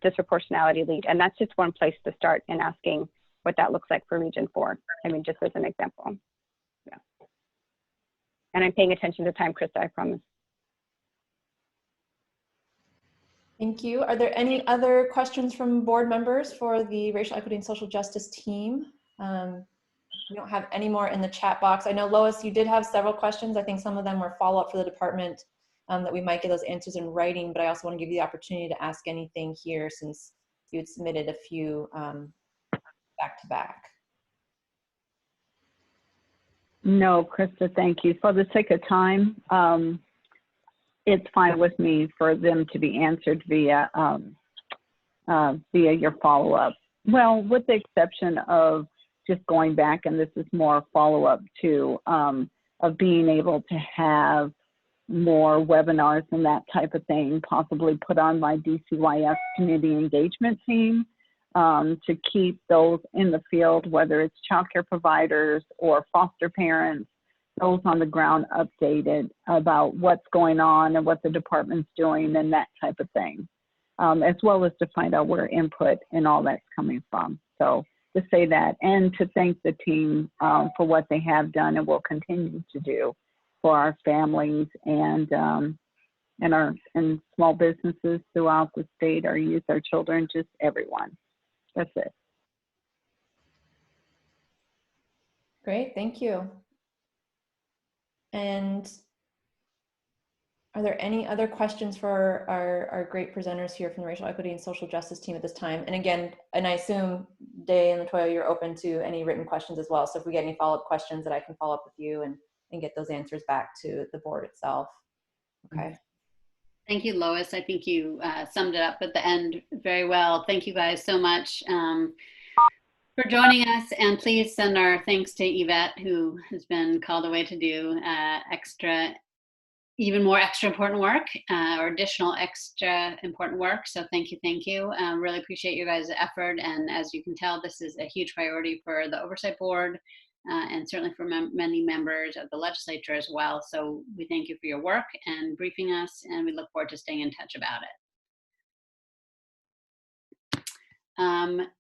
disproportionality lead, and that's just one place to start in asking what that looks like for Region 4. I mean, just as an example. Yeah. And I'm paying attention to time, Krista, I promise. Thank you. Are there any other questions from board members for the Racial Equity and Social Justice team? We don't have any more in the chat box. I know, Lois, you did have several questions. I think some of them were follow-up for the department that we might get those answers in writing, but I also want to give you the opportunity to ask anything here since you had submitted a few back-to-back. No, Krista, thank you. For the sake of time, it's fine with me for them to be answered via your follow-up. Well, with the exception of just going back, and this is more follow-up to, of being able to have more webinars and that type of thing, possibly put on my DCYF community engagement team to keep those in the field, whether it's childcare providers or foster parents, those on the ground updated about what's going on and what the department's doing and that type of thing, as well as to find out where input and all that's coming from. So to say that, and to thank the team for what they have done and will continue to do for our families and small businesses throughout the state, our youth, our children, just everyone. That's it. Great, thank you. And are there any other questions for our great presenters here from the Racial Equity and Social Justice team at this time? And again, and I assume Day and Latoya, you're open to any written questions as well. So if we get any follow-up questions, that I can follow up with you and get those answers back to the board itself. Okay. Thank you, Lois. I think you summed it up at the end very well. Thank you guys so much for joining us, and please send our thanks to Yvette, who has been called away to do even more extra important work or additional extra important work. So thank you, thank you. Really appreciate your guys' effort. And as you can tell, this is a huge priority for the Oversight Board and certainly for many members of the legislature as well. So we thank you for your work and briefing us, and we look forward to staying in touch about it.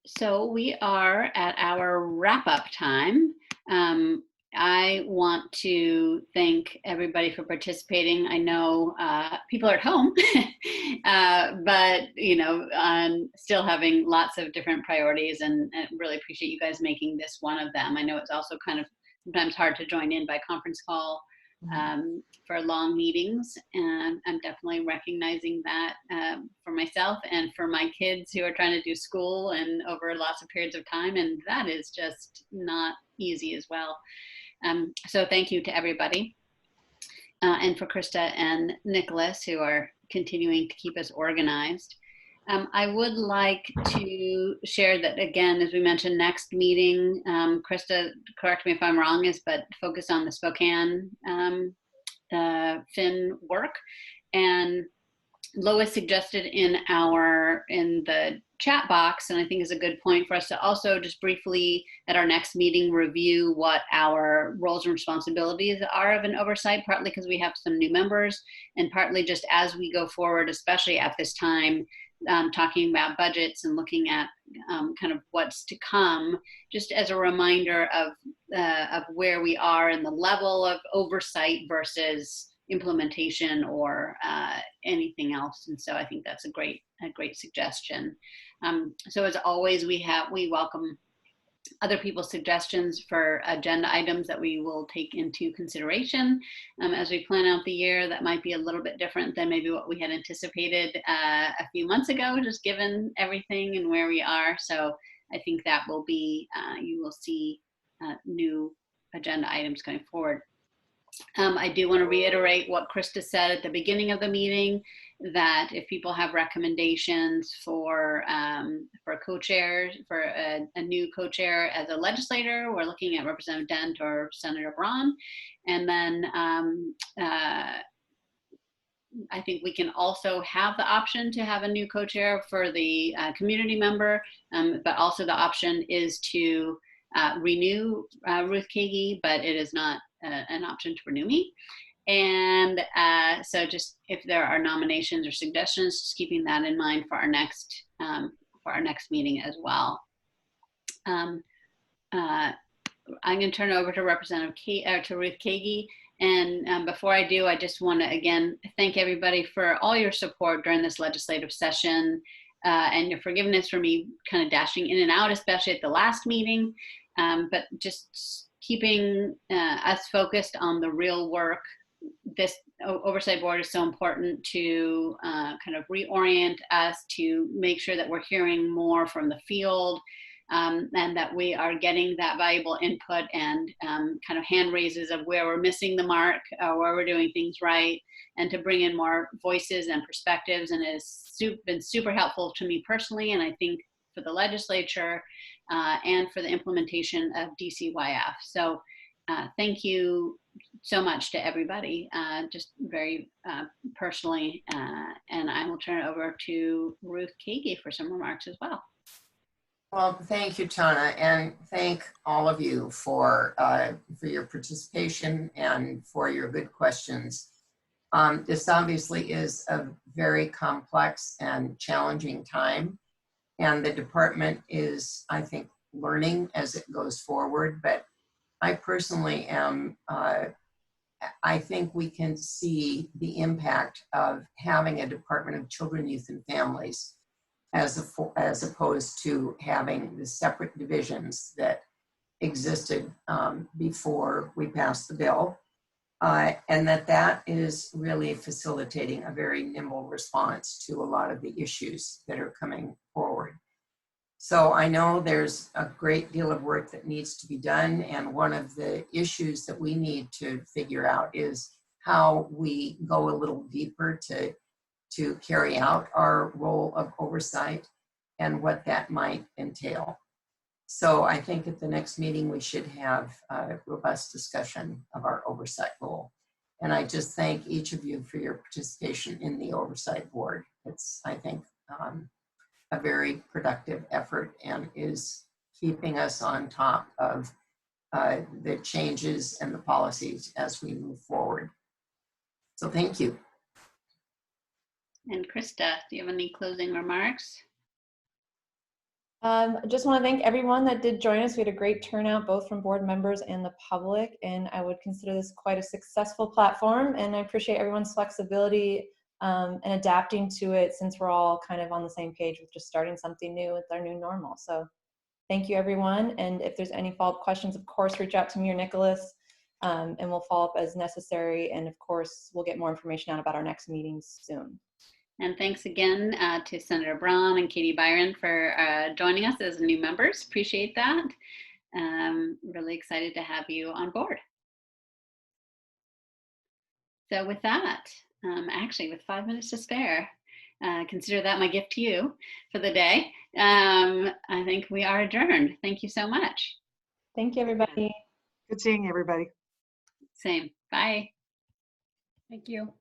So we are at our wrap-up time. I want to thank everybody for participating. I know people are at home, but still having lots of different priorities, and really appreciate you guys making this one of them. I know it's also kind of sometimes hard to join in by conference call for long meetings, and I'm definitely recognizing that for myself and for my kids who are trying to do school and over lots of periods of time, and that is just not easy as well. So thank you to everybody. and for Krista and Nicholas, who are continuing to keep us organized. I would like to share that, again, as we mentioned, next meeting, Krista, correct me if I'm wrong, but focus on the Spokane Fin work. And Lois suggested in the chat box, and I think is a good point for us to also just briefly at our next meeting review what our roles and responsibilities are of an oversight, partly because we have some new members, and partly just as we go forward, especially at this time, talking about budgets and looking at kind of what's to come, just as a reminder of where we are in the level of oversight versus implementation or anything else. And so I think that's a great suggestion. So as always, we welcome other people's suggestions for agenda items that we will take into consideration as we plan out the year. That might be a little bit different than maybe what we had anticipated a few months ago, just given everything and where we are. So I think that will be, you will see new agenda items going forward. I do want to reiterate what Krista said at the beginning of the meeting, that if people have recommendations for co-chairs, for a new co-chair as a legislator, we're looking at Representative Dent or Senator Braun. And then I think we can also have the option to have a new co-chair for the community member, but also the option is to renew Ruth Kagi, but it is not an option to renew me. And so just if there are nominations or suggestions, just keeping that in mind for our next meeting as well. I'm going to turn it over to Representative to Ruth Kagi. And before I do, I just want to again thank everybody for all your support during this legislative session and your forgiveness for me kind of dashing in and out, especially at the last meeting. But just keeping us focused on the real work. This oversight board is so important to kind of reorient us, to make sure that we're hearing more from the field and that we are getting that valuable input and kind of hand raises of where we're missing the mark, where we're doing things right, and to bring in more voices and perspectives. And it's been super helpful to me personally, and I think for the legislature and for the implementation of DCYF. So thank you so much to everybody, just very personally. And I will turn it over to Ruth Kagi for some remarks as well. Well, thank you, Tana, and thank all of you for your participation and for your good questions. This obviously is a very complex and challenging time, and the department is, I think, learning as it goes forward. But I personally am, I think we can see the impact of having a Department of Children, Youth, and Families as opposed to having the separate divisions that existed before we passed the bill. And that is really facilitating a very nimble response to a lot of the issues that are coming forward. So I know there's a great deal of work that needs to be done, and one of the issues that we need to figure out is how we go a little deeper to carry out our role of oversight and what that might entail. So I think at the next meeting we should have a robust discussion of our oversight role. And I just thank each of you for your participation in the Oversight Board. It's, I think, a very productive effort and is keeping us on top of the changes and the policies as we move forward. So thank you. And Krista, do you have any closing remarks? I just want to thank everyone that did join us. We had a great turnout, both from board members and the public, and I would consider this quite a successful platform, and I appreciate everyone's flexibility and adapting to it, since we're all kind of on the same page with just starting something new with our new normal. So thank you, everyone, and if there's any follow-up questions, of course, reach out to me or Nicholas, and we'll follow up as necessary, and of course, we'll get more information out about our next meetings soon. And thanks again to Senator Braun and Katie Byron for joining us as new members. Appreciate that. Really excited to have you on board. So with that, actually with 5 minutes to spare, consider that my gift to you for the day. I think we are adjourned. Thank you so much. Thank you, everybody. Good seeing everybody. Same. Bye. Thank you.